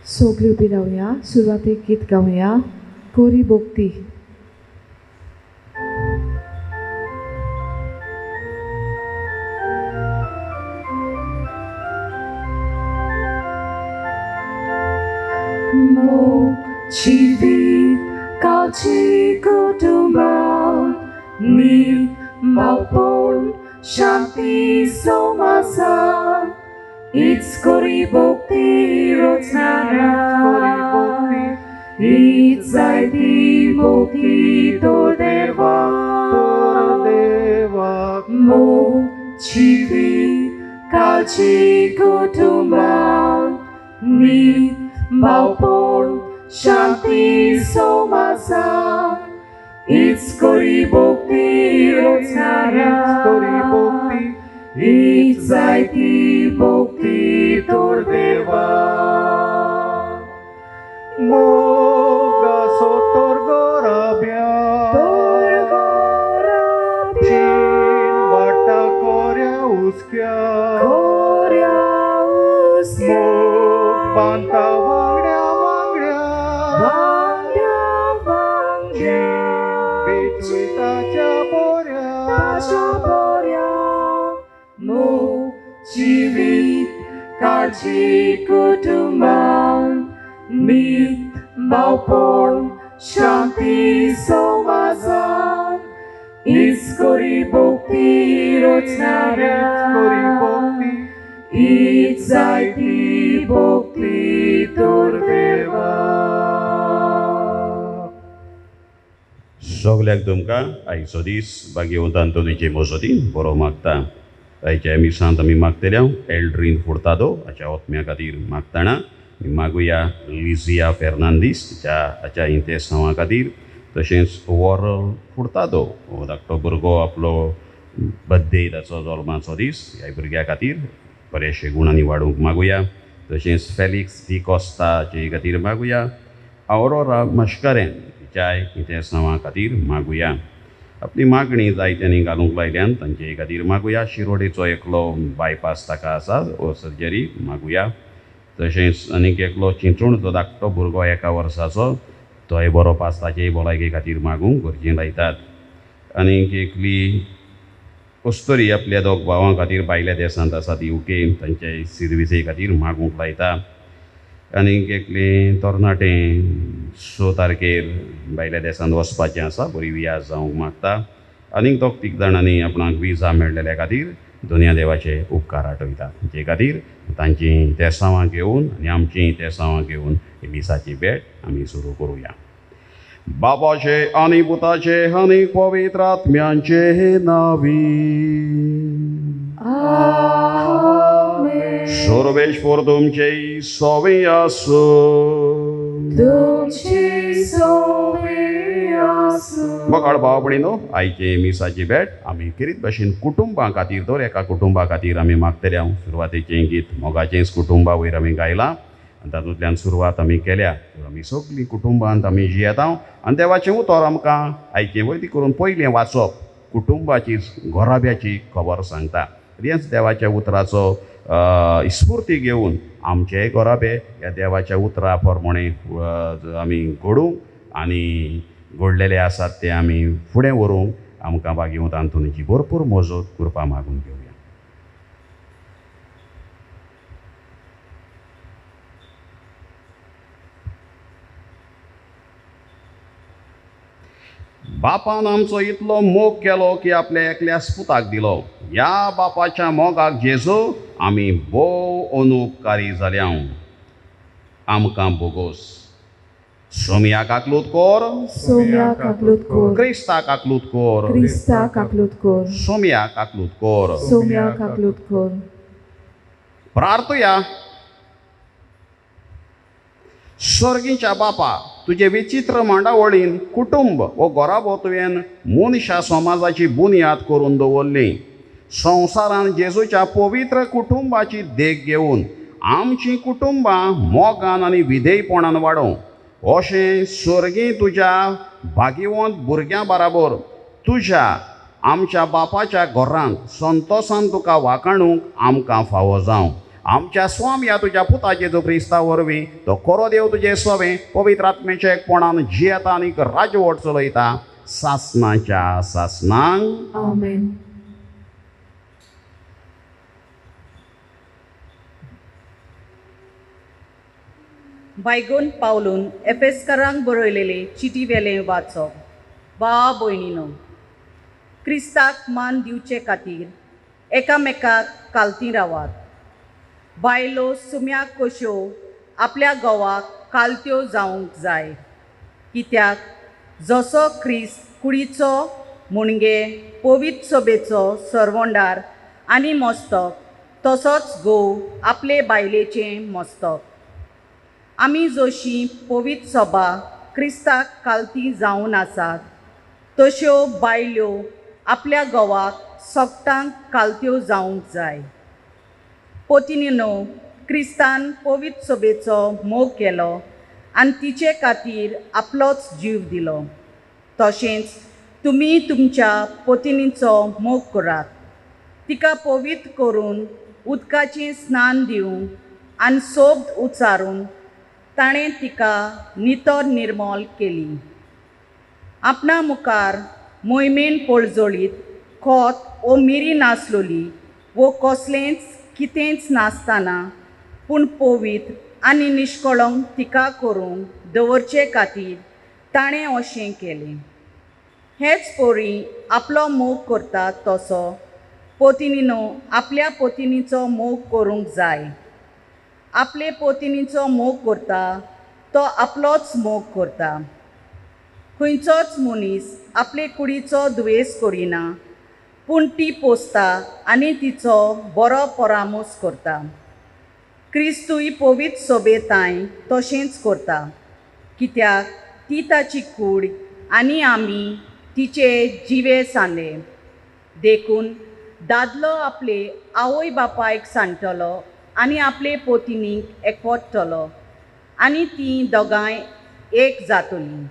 सगळी उभी राहूया. सुरुवातीक गीत गाऊया. कोरी भोगती. Mochivi kachi kutumba ni maupon shanti somasa it's kori bhakti rochnara it's zaiti bhakti tor deva Mochivi kachi kutumba ni maupon Shanti somasa it's kori bhakti rochnara it's zaiti bhakti tor deva Moga sotor gorabia Chin bata korya uskya Mog banta vangya Betuitacha porya Mochivi kachi kutumbang mit maupon shanti somasa it's kori bhakti rochnara it's zaiti bhakti tor deva सगल्याक तुमकां आयचो दीस भाग्यवंत आंतोनीचे मोजोतीन बरो मागता. आयच्या मिसांत आमी मागतल्या Aldrin Furtado हाच्या ओत्म्या खातीर मागताना आमी मागुया लिजिया फेर्नांदीस हाच्या इंतेसांवा खातीर. तशेंच वॉरल फुर्तादो हो धाकटो भुरगो आपलो बर्थडे ताचो जल्माचो दीस ह्या भुरग्या खातीर बरेचशे गुणांनी वाडूंक मागुया. तशेंच फेलिक्स डी कॉस्ताचे खातीर मागुया. आवरोरा मश्करेन हिच्याय इंतेसांवा खातीर मागुया. आपली मागणी जायत्यांनी घालूंक लायल्यान तांचे खातीर मागुया. शिरोडेचो एकलो बायपास ताका आसा हो सर्जरी मागुया. तशेंच आनीक एकलो चिंचोणचो धाकटो भुरगो 1 वर्साचो तोय बरो पास ताचे भलायके खातीर मागूंक गरजेन लायतात. आनीक एकली कस्तुरी आपल्या दोग भावां खातीर भायल्या देशांत आसा ती UK तांचे सर्विसे खातीर मागूंक लायता. आनीक एकली तरणाटें 6 तारखेर भायल्या देशांत वचपाचें आसा बरी वियाज जावंक मागता. आनीक दोग 3 जाणांनी आपणाक विजा मेळ्ळेल्या खातीर दुनिया देवाचे उपकार आठयता. ते खातीर तांची तेसांवां घेवन आनी आमची तेसांवां घेवन ही दिसाची भेट आमी सुरू करुया. बाबाचे आनी पुताचे आनी पवित्र आत्म्यांचे नांवी सर्वेश्वर तुमचे सोवे आसूं. बकाळ भाव भयणीनो आयचे मिसाची भेट आमी करीत भाशेन कुटुंबा खातीर दर एका कुटुंबा खातीर आमी मागतल्या. सुरवातेचें गीत मोगाचेंच कुटुंबा वयर आमी गायलां आनी तातूंतल्यान सुरवात आमी केल्या. आमी सगळीं कुटुंबांत आमी जियेता आनी देवाचें उतर आमकां आयचे वयती करून पयलें वाचप कुटुंबाची घोराब्याची खबर सांगता. हेंच देवाच्या उतराचो स्फूर्ती घेवन आमचेय घोराबे ह्या देवाच्या उतरा प्रमाणे आमी घडूंक आनी घडलेले आसात ते आमी फुडें व्हरूंक आमकां भाग्यवंत आंतोनीची भरपूर मजत कृपा मागून घेवया. बापान आमचो इतलो मोग केलो की आपल्या एकल्याच पुताक दिलो. ह्या बापाच्या मोगाक जेजू आमी भोव अनुपकारी जाल्या. आमकां बोगोस सोमयाक आकलूत कोर, सोम्याक आकलूत कोर. क्रिस्ताक आकलूत कोर, क्रिस्ताक आकलूत कोर. सोमयाक आकलूत कोर. सोम्याक आकलूत कोर. प्रार्थया. स्वर्गीच्या बापा तुजे विचित्र मांडावळीन कुटुंब वो घोराभोंवतणेन मनशा समाजाची बुनयाद करून दवरली. संवसारान जेजूच्या पवित्र कुटुंबाची देख घेवन आमची कुटुंबां मोगान आनी विधेयपणान वाडोवं अशें स्वर्गी तुज्या भाग्यवंत भुरग्यां बराबर तुज्या आमच्या बापाच्या घरांत संतोशान तुका वाखाणूंक आमकां फावो जावं. आमच्या स्वामी या तुझ्या पुता जेजू क्रिस्ता वरवीं तो खरो देव तुजे सवे पवित्र आत्म्याच्या एकपणान जियेता आनी राजवट चलयता सासणाच्या सासणांक. Amen. बायगोन पावलून एफेसकारांक बरयलेले चिटी वेले वाचप. भयणीनो, क्रिस्ताक मान दिवचे खातीर एकामेकाक कालती रावात. बायलो सुम्या कश्यो आपल्या घोवाक कालत्यो जावंक जाय, कित्याक जसो क्रिस्त कुडीचो मुणगे पवित्र सभेचो सरवंडार आनी मस्तक, तसोच घोव आपले बायलेचें मस्तक. आमी जशी पवित्र सभा क्रिस्ताक कालती जावन आसात, तश्यो बायल्यो आपल्या घोवाक सोगटांक कालत्यो जावंक जाय. पोतिनीनो, क्रिस्तान पवित्र सभेचो मोग केलो आनी तिचे खातीर आपलोच जीव दिलो. तशेंच तुमी तुमच्या पोतिनीचो मोग करात. तिका पवित्र करून उदकाचें स्नान दिवंक आनी सोब उचारून ताणें तिका नितळ निर्मल केली. आपणा मुखार मोहिमेन पळजोळीत खोत वो मिरी नासलोली वो कसलेंच कितेंच नासतना, पूण पवित्र आनी निश्कळंक तिका करून दवरचे खातीर ताणें अशें केलें. हेच पोरी आपलो मोग करता तसो पोतिनीनो आपल्या पोतिनीचो मोग करूंक जाय. आपले पोतिनीचो मोग करता तो आपलोच मोग करता. खंयचोच मनीस आपले कुडीचो दुयेस करिना, पूण ती पोसता आनी तिचो बरो परामोस करता. क्रिस्तूय पवित्र सभेताय तशेंच करता, कित्याक ती ताची कूड आनी आमी तिचे जिवे सांदे. देखून दादलो आपले आवय बापायक सांडटलो आनी आपले पोतिनीक एकवटतलो आनी तीं दोगांय एक जातलीं.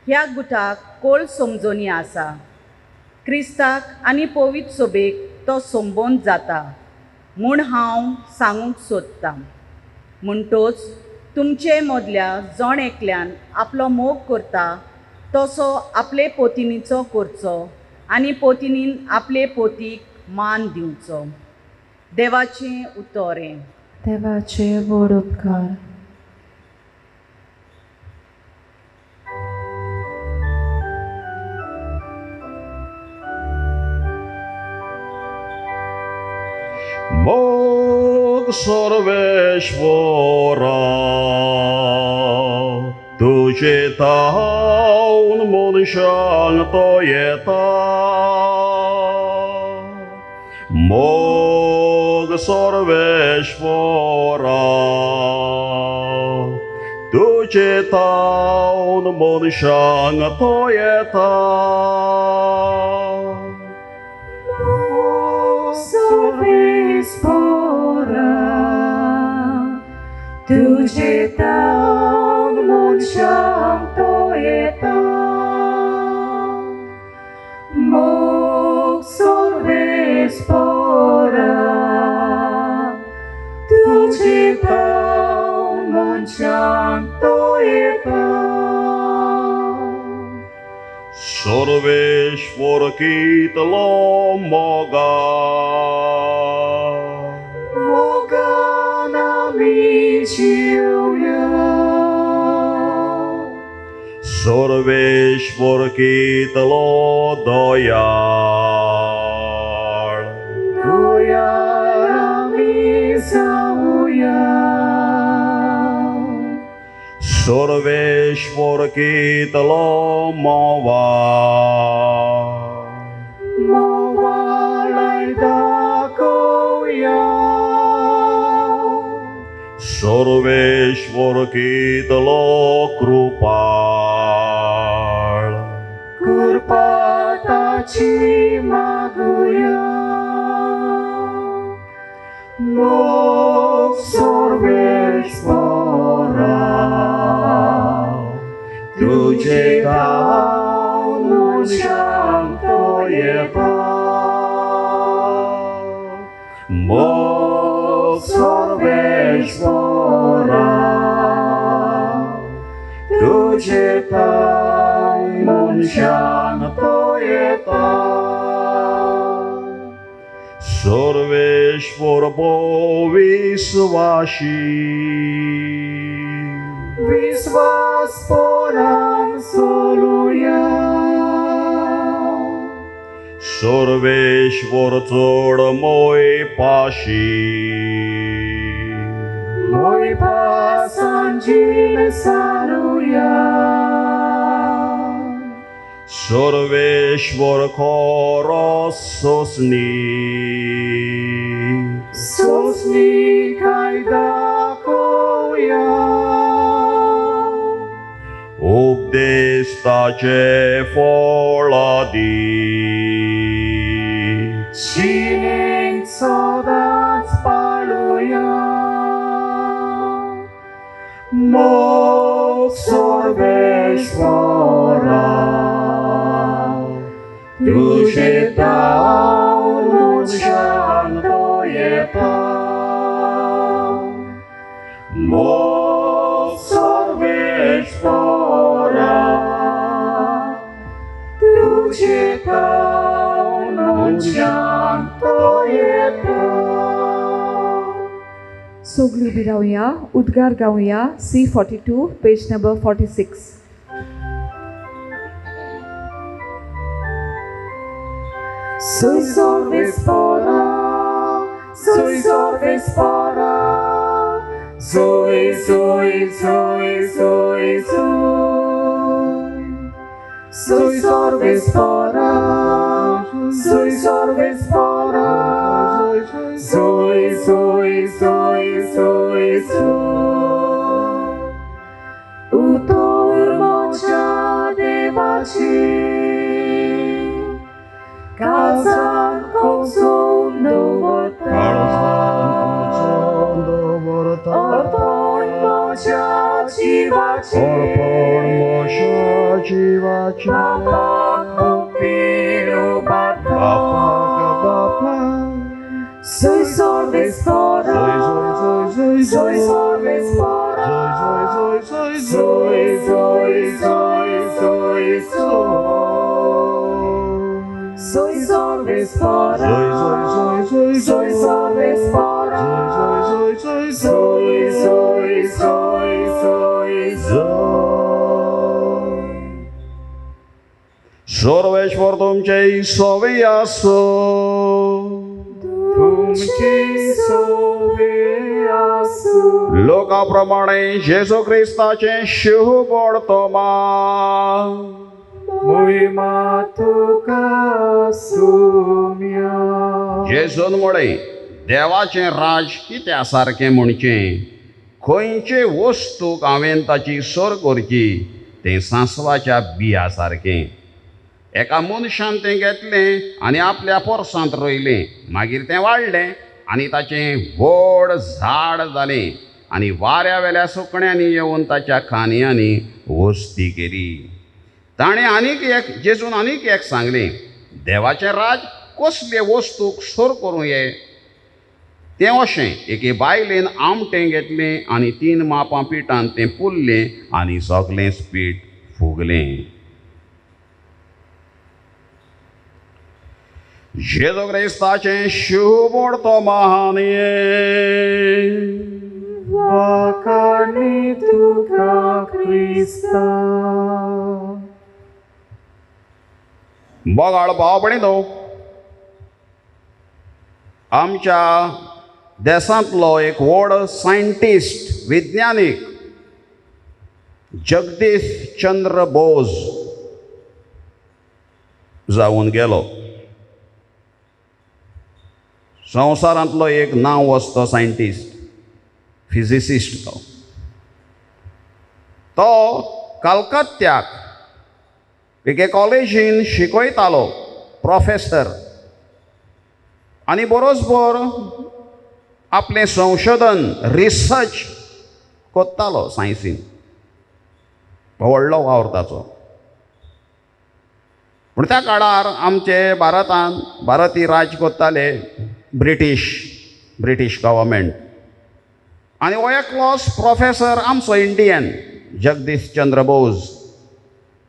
ह्या गुटाक कोळ समजोनी आसा. क्रिस्ताक आनी पवित्र सभेक तो संबोध जाता म्हूण हांव सांगूंक सोदतां. म्हणटोच तुमचे मदल्या जण एकल्यान आपलो मोग करता तसो आपले पोतिनीचो करचो आनी पोतिनीन आपले पोतीक मान दिवचो. देवाचें उतोरें. देवाचे व्हड उपकार. मोग सर्वेश्वरा तुझे तावन मनशांक तो येता. मोग सर्वेश्वरा तुझे तावन मनशांक तो येता. तुझे तावन मनशांक तो येता. मोग सर्वेस्परा तुझे तावन मनशांक तो येता. सर्वेश्वर कितलो मोगा मोगान आमी जिवया. सर्वेश्वर कितलो दयाळ दोयाळ आमी जावया. सर्वेश्वर कितलो मोवाळ मोवाळाय दाखोवया. सर्वेश्वर कितलो कृपाळ कृपा ताची मागुया. मोग सर्वेश्वरा तुझे तावन मनशांक तो येता. मोग सर्वेश्वरा तुझे ठाई मनशान तो येता सर्वेश्वर विश्वासी विश्वास पोरान सोलुया सर्वेश्वर चोड मोय पाशी मोय पासांजीन सारुया सर्वेश्वर खरो सोसनी सोसनी कायदा कोया उपदेश ताचे फळादी Shining सदांच पाळुया मोग सर्वेश्वरा तुझे दाव मनशान तो येता मोग सर्वेश्वरा तुझे दाव मनशान तो येता सोगली उभी राहूया, उद्गार गाऊया. C42, page number 46. Soy sorvespora, soy sorvespora, soy, soy, soy, soy, soy. Soy sorvespora, soy sorvespora, soy, soy, soy, soy, soy. Utor moja devachi. Kazan kozon dovorta Orpon moja jivachi Bapak upiru bata Soy sorvespora Soy sorvespora Soy, soy, soy, soy, soy. Soy sorvespora, soy sorvespora, soy, soy. Sarveshwar तुमचे सोवे असो तुमची सोबे आसू लोकाप्रमाणे जेजू ख्रिस्ताचे शुभ वर्तमा मोहिमा तुका सुम्या जेजूनमुळे देवाचे राज कित्या सारकें म्हणचें खंयचे वस्तूक हांवें ताची सर करची तें सांसवाच्या बिया सारकें एका मनशान तें घेतलें आनी आपल्या पोरसांत रोयलें मागीर तें वाडलें आनी ताचें व्हड झाड जालें आनी वाऱ्या वेल्या सुकण्यांनी येवन ताच्या खांदयांनी वस्ती केली. ताणें जेजून आनीक एक सांगलें देवाचें राज कसले वस्तूक सर करूं यें तें अशें एके बायलेन आमटें घेतलें आनी 3 मापां पिठान तें पुरलें आनी सगलेंच पीठ फुगलें. जेजू क्रिस्ताचें शुभ वर्तमान वाकाणी तुका क्रिस्ता बगाळ भाव भयणीनो, आमच्या देशांतलो एक व्हड सायंटिस्ट विज्ञानीक जगदीश चंद्र बोस जावन गेलो. संवसारांतलो एक नांव वस्तो सायंटिस्ट फिजिसिस्ट तो कलकत्त्याक एके कॉलेजीन शिकयतालो प्रोफेसर आनी बरोसभर आपलें संशोधन रिसर्च कोत्तालो सायन्सीन. व्हडलो वावर ताचो. पूण त्या काळार आमचे भारतीय राज कोत्ताले ब्रिटीश गव्हर्मेंट आनी हो एकलोच प्रोफेसर आमचो इंडियन जगदीश चंद्र बोस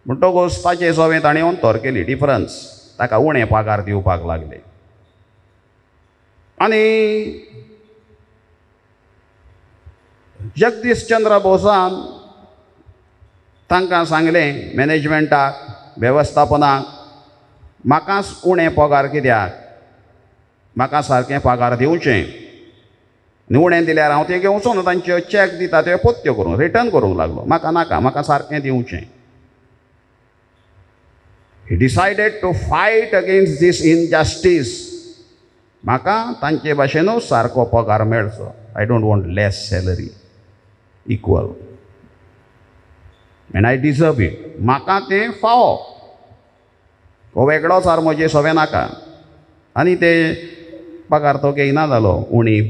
म्हणटकूच ताचे सवें ताणें अंतर केली डिफरन्स ताका उणें पगार दिवपाक लागले आनी जगदीश चंद्र बोसान तांकां सांगलें मॅनेजमेंटाक वेवस्थापनाक म्हाकाच उणें पगार कित्याक म्हाका सारकें पगार दिवचें आनी उणें दिल्यार हांव तें घेवचो न्हू तांच्यो चॅक दिता त्यो पोत्त्यो करूंक रिटर्न करूंक लागलो म्हाका नाका म्हाका सारकें दिवचें. He decided to fight against this injustice. म्हाका तांचे भाशेनूच सारको पगार मेळचो. I don't want less salary, equal. And I deserve it. म्हाका तें फावो. हो वेगळोच आर म्हजे सवें नाका. आनी ते पगार तो घेयना जालो उणी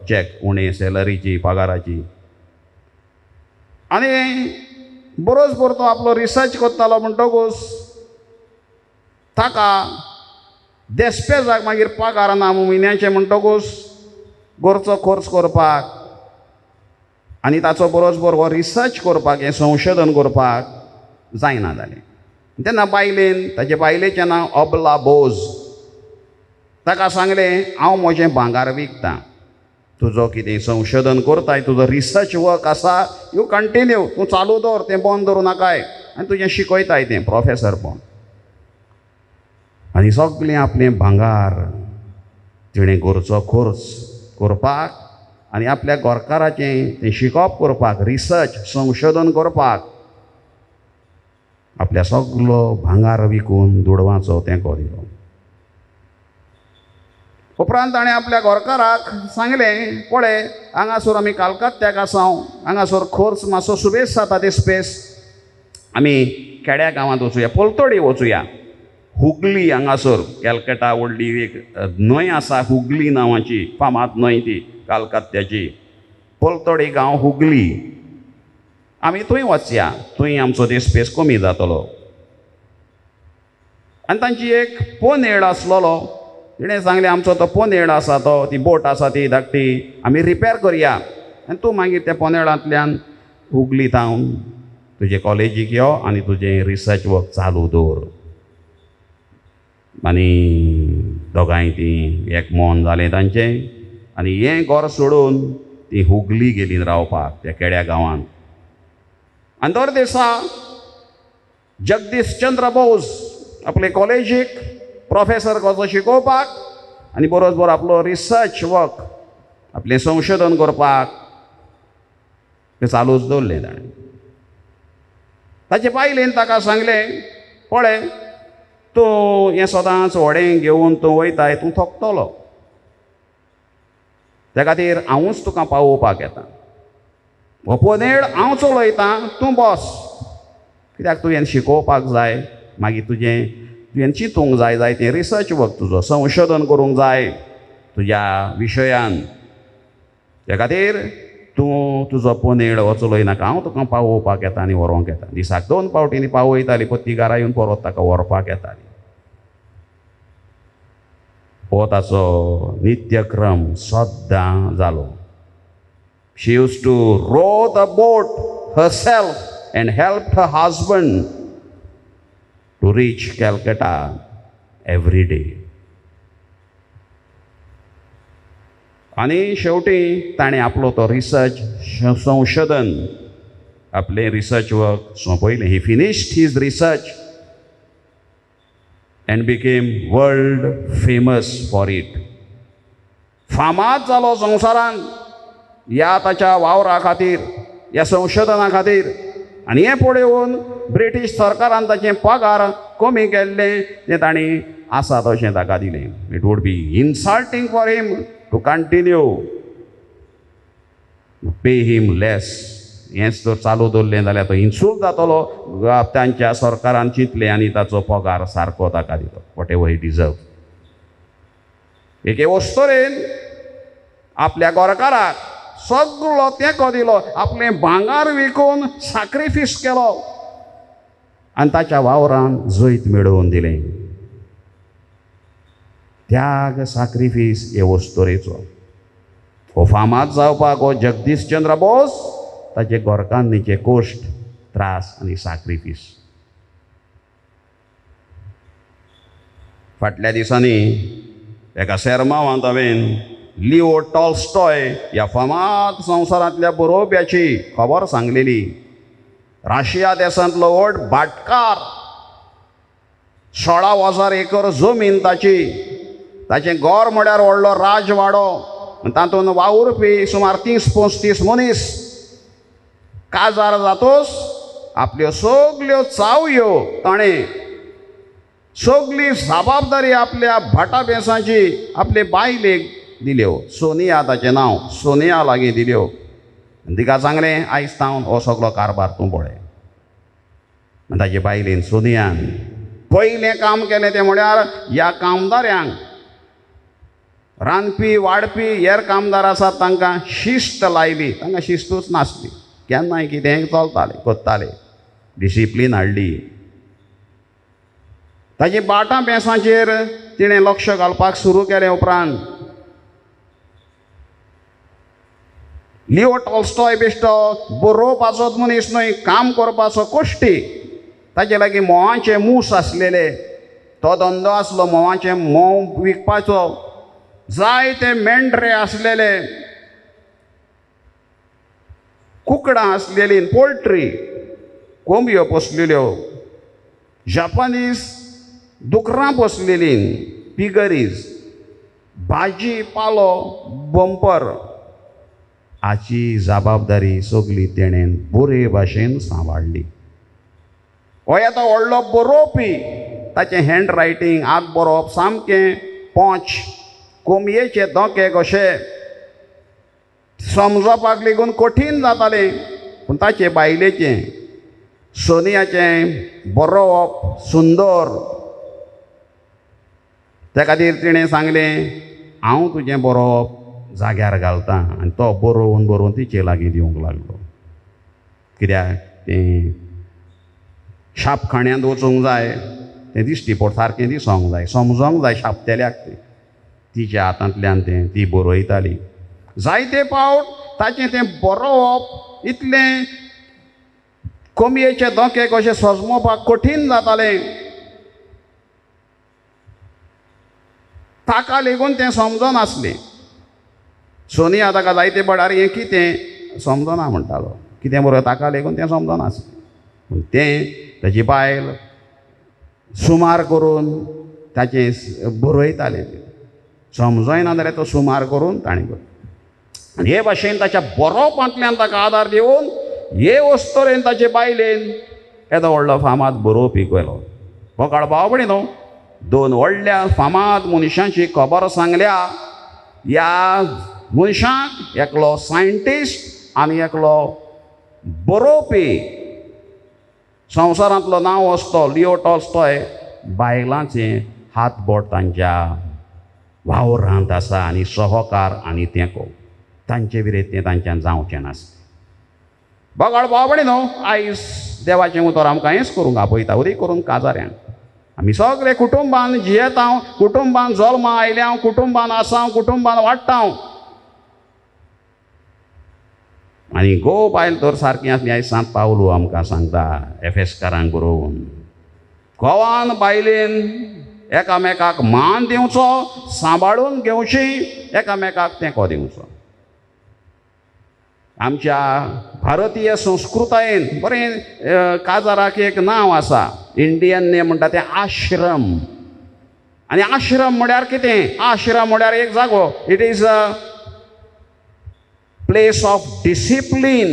चॅक उणी सॅलरीची पगाराची. आनी बरोच बरो तो आपलो रिसर्च करतालो म्हणटकूच ताका देस्पेजाक मागीर पगार ना म्हयन्याचे म्हणटकूच गोरचो खर्च करपाक आनी ताचो बरोच बरो रिसर्च करपाक हें संशोधन करपाक जायना जालें. तेन्ना बायलेन ताचे बायलेचें नांव अबला बोस ताका सांगलें हांव म्हजें भांगार विकतां तुजो कितें संशोधन करताय तुजो रिसर्च वर्क आसा यू कंटिन्यू तूं चालू दवर तें बंद दवरूं नाकाय आनी तुजें शिकयताय तें प्रोफेसर पण. आनी सगळें आपलें भांगार तिणें घरचो खर्च करपाक आनी आपल्या गोरकाराचें तें शिकप करपाक रिसर्च संशोधन करपाक आपल्या सगळो भांगार विकून दुडवाचो तेंको दिलो. उपरांत ताणें आपल्या गोरकाराक सांगलें पळय हांगासर आमी कालकत्त्याक आसाव हांगासर खर्च मातसो सुबेज जाता दिसपेस आमी खेड्या गांवांत वचुया पोलतोडी वचुया. हुगली हांगासर कॅलकटा व्हडली एक न्हंय आसा हुगली नांवाची फामाद न्हंय ती कालकत्त्याची पोलतोडी गांव हुगली आमी थंय वचया थंय आमचो दिसपेस कमी जातलो. आनी तांची एक पोनेळ आसलोलो तिणें सांगलें आमचो तो पोनेळ आसा तो ती बोट आसा ती धाकटी आमी रिपेर करया आनी तूं मागीर त्या पोनेळांतल्यान हुगली थावन तुजे कॉलेजीक यो आनी तुजें रिसर्च वर्क चालू दवर. आनी दोगांय ती एक मन जालें तांचें आनी हें घर सोडून ती हुगली गेलीं रावपाक त्या खेड्या गांवांत. आनी दर दिसा जगदीश चंद्र बोस आपले कॉलेजीक प्रोफेसर कसो शिकोवपाक आनी बरोच बरो आपलो रिसर्च वर्क आपलें संशोधन करपाक तें चालूच दवरलें ताणें. ताचे बायलेन ताका सांगलें पळय तूं हें सदांच व्हडें घेवन तूं वयताय तूं थकतलो त्या खातीर हांवूच तुका पावोवपाक येता. हो पोनेळ हांव चलयतां तूं बस कित्याक तुवें शिकोवपाक जाय मागीर तुवें चिंतूंक जाय जाय तें रिसर्च वर्क तुजो संशोधन करूंक जाय तुज्या विशयान त्या खातीर तूं तुजो पोनेळ हो चलयनाका हांव तुका पावोवपाक येता आनी व्हरोंक येता. दिसाक 2 फावटींनी पावयताली पत्तिकारा येवन परत ताका व्हरपाक येताली. हो ताचो नित्यक्रम सद्दां जालो. She use to row the boat herself and helped her husband to reach Calcutta every day. आनी शेवटी ताणें आपलो तो रिसर्च संशोधन आपलें रिसर्च वर्क सोंपयलें. He finished his research and became world famous for it. फामाद जालो संवसारान ह्या ताच्या वावरा खातीर ह्या संशोधना खातीर. आनी हें पळोवन ब्रिटीश सरकारान ताचें पगार कमी केल्लें तें ताणी आसा तशें ताका दिलें. It would be insulting for him to continue pay him less. हेंच जर चालू दवरलें जाल्यार तो इन्सल्ट जातलो. तांच्या सरकारान चिंतलें आनी ताचो पगार सारको ताका दिलो वॉट एवर ही डिजर्व. एके वस्तोरेन आपल्या गोरकाराक सगळो तेंको दिलो आपलें भांगार विकून सॅक्रिफीस केलो आनी ताच्या वावरान जैत मेळोवन दिलें. त्याग सॅक्रिफीस हे वस्तोरेचो. हो फामाद जावपाक हो जगदीशचंद्र बोस ताचे गोरकांनीचे कोश्ट त्रास आनी सॅक्रिफीस. फाटल्या दिसांनी एका सेर्मावांत हांवें लिओ टॉल्स्टॉय ह्या फामाद संवसारांतल्या बरोवप्याची खबर सांगलेली. रशिया देशांतलो व्हड भाटकार, 16,000 एकर जमीन ताचें घर म्हळ्यार व्हडलो राजवाडो, तातूंत वावुरपी सुमार 30-35 मनीस. काजार जातोच आपल्यो सगल्यो चावयो ताणें सगली जबाबदारी आपल्या भाटा बेसांची आपले बायलेक दिल्यो. सोनिया ताचें नांव, सोनिया लागीं दिल्यो. तिका सांगलें आयज तावन हो सगळो कारबार तूं पळय. ताचे बायलेन सोनियान पयलें काम केलें तें म्हळ्यार ह्या कामदारांक, रांदपी वाडपी हेर कामदार आसात तांकां शिस्त लायली. तांकां शिस्तूच नासली, केन्नाय कितेंय चलतालें कोत्ताले, डिसिप्लीन हाडली. ताची भाटां बेंसांचेर तिणें लक्ष घालपाक सुरू केलें. उपरांत लिओ टॉल्स्टॉय बेश्टो बरोवपाचोच मनीस न्हय, काम करपाचो कोश्टी. ताचे लागीं मोवाचें मूस आसलेले, तो धंदो आसलो मोवाचें मोव विकपाचो. जायते मेंढरे आसलेले, कुकडां आसलेलीं, पोल्ट्री, कोंबयो पोसलेल्यो, जापानीज दुकरां पोसलेलीं, पिगरीज, भाजी पालो बंपर. हाची जबाबदारी सगली तेणेन बरे भाशेन सांबाळली. हो येता व्हडलो बरोवपी, ताचें हँड रायटींग, हात बरोवप सामकें पोंच, कोंबयेचे धोके कशे समजपाक लेगून कठीण जातालें. पूण ताचे बायलेचें, सोनियाचें बरोवप सुंदर. त्या खातीर तिणें सांगलें हांव तुजें बरोवप जाग्यार घालतां, आनी तो बरोवन बरोवन तिचे लागीं दिवंक लागलो. कित्याक तें शापखान्यांत वचूंक जाय, तें दिश्टी पड सारकें दिसोंक जाय, समजोंक जाय शापतेल्याक. तिच्या हातांतल्यान ती बरयताली. जायते फावट ताचें तें बरोवप इतलें कोंबयेचे धोके कशे सजमोवपाक कठीण जातालें. ताका लेगून तें समजनासलें. सोनिया ताका जायते फावट हें कितें समजना म्हणटालो, कितें बरोवप ताका लेगून तें समजनासलें. पूण तें ताची बायल सुमार करून ताचें बरयतालें. समजयना जाल्यार तो सुमार करून ताणें करता. आनी हे भाशेन ताच्या बरोवपांतल्यान ताका आदार दिवन हे वस्तोरेन ताचे बायलेन येदो व्हडलो फामाद बरोवपी केलो. हो कळपावो न्हू. 2 व्हडल्या फामाद मनशांची खबर सांगल्या. ह्या मनशाक एकलो सायंटिस्ट आनी एकलो बरोवपी. संवसारांतलो नांव आसतो लिओ टॉल्स्टॉय. बायलांचें हातबोट तांच्या वावरांत आसा आनी सहकार आनी तेंको तांचे विरें तें तांच्यान जावचें नासलें. बगाड बावणी न्हू. आयज देवाचें उतर आमकां हेंच करूंक आपयता, उदी करून काजाऱ्यांक. आमी सगळे कुटुंबान जियेता, कुटुंबान जल्मा आयल्या, कुटुंबान आसा, कुटुंबान वाडटा. आनी गो बायल तर सारकी आसली. आयज सांत पावलो आमकां सांगता एफेसकारांक बरोवन, घोवान बायलेन एकामेकाक मान दिवचो, सांबाळून घेवची, एकामेकाक तेंको दिवचो. आमच्या भारतीय संस्कृतायेन बरें काजाराक एक नांव आसा, इंडियन नेम म्हणटा तें आश्रम. आनी आश्रम म्हळ्यार कितें? आश्रम म्हळ्यार एक जागो. It is a place of discipline.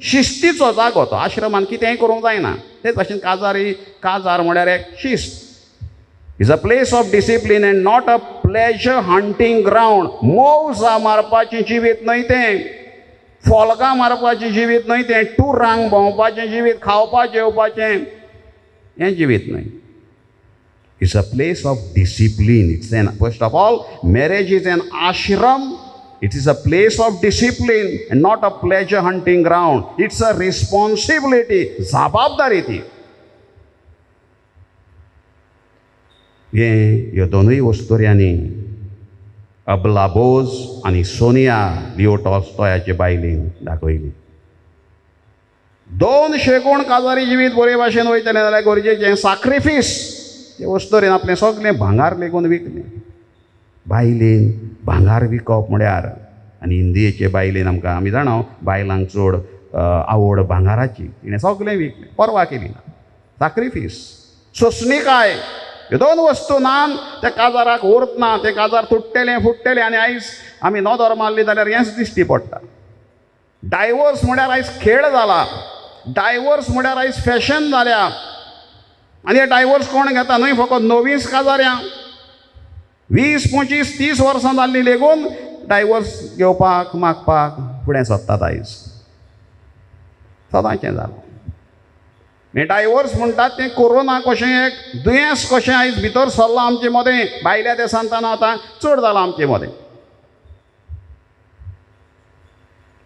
शिस्तीचो जागो तो. आश्रमान कितेंय करूंक जायना. तेच भाशेन काजार म्हळ्यार एक शिस्त. Is a place of discipline and not a pleasure hunting ground. मोवजा मारपाचें जिवीत न्हय तें, फोलगां मारपाचें जिवीत न्हय तें, टुरांक भोंवपाचें जिवीत, खावपा जेवपाचें हें जिवीत न्हय. It's a place of discipline. It's an first of all marriage is an ashram. It is a place of discipline and not a pleasure hunting ground. It's a responsibility. जबाबदारी ती. ह्यो दोनूय वस्तुऱ्यांनी अबलाबोज आनी सोनिया लिओ टॉल्स्टॉयाचे बायलेन दाखयली. 200 कोण काजारी जिवीत बरे भाशेन वयतले जाल्यार गरजेचें साक्रिफीस. ते वस्तोरेन आपलें सगळें भांगार लेगून विकलें. बायलेन भांगार विकप म्हळ्यार, आनी इंडियेचे बायलेन आमी जाणा बायलांक चड आवड भांगाराची. तिणें सगळें विकलें, परवा केली ना. साक्रिफीस, सोंसणीकाय, ह्यो 2 वस्तू नान त्या काजाराक उरत ना. ते काजार तुट्टेलें फुट्टेलें. आनी आयज आमी नोदोर मारली जाल्यार हेंच दिश्टी पडटा. डायवोर्स म्हळ्यार आयज खेळ जाला. डायवोर्स म्हळ्यार आयज फॅशन जाल्या. आनी हे डायवोर्स कोण घेता? न्हय फकत नवीस काजाऱ्यां. 20, 25, 30 वर्सां जाल्लीं लेगून डायवोर्स घेवपाक मागपाक फुडें सरतात आयज. सदांचें जालां. हे डायवोर्स म्हणटात तें कोरोना कशें एक दुयेंस कशें आयज भितर सरलां आमचे मदें. भायल्या देशांतान आतां चड जालां आमचे मदें.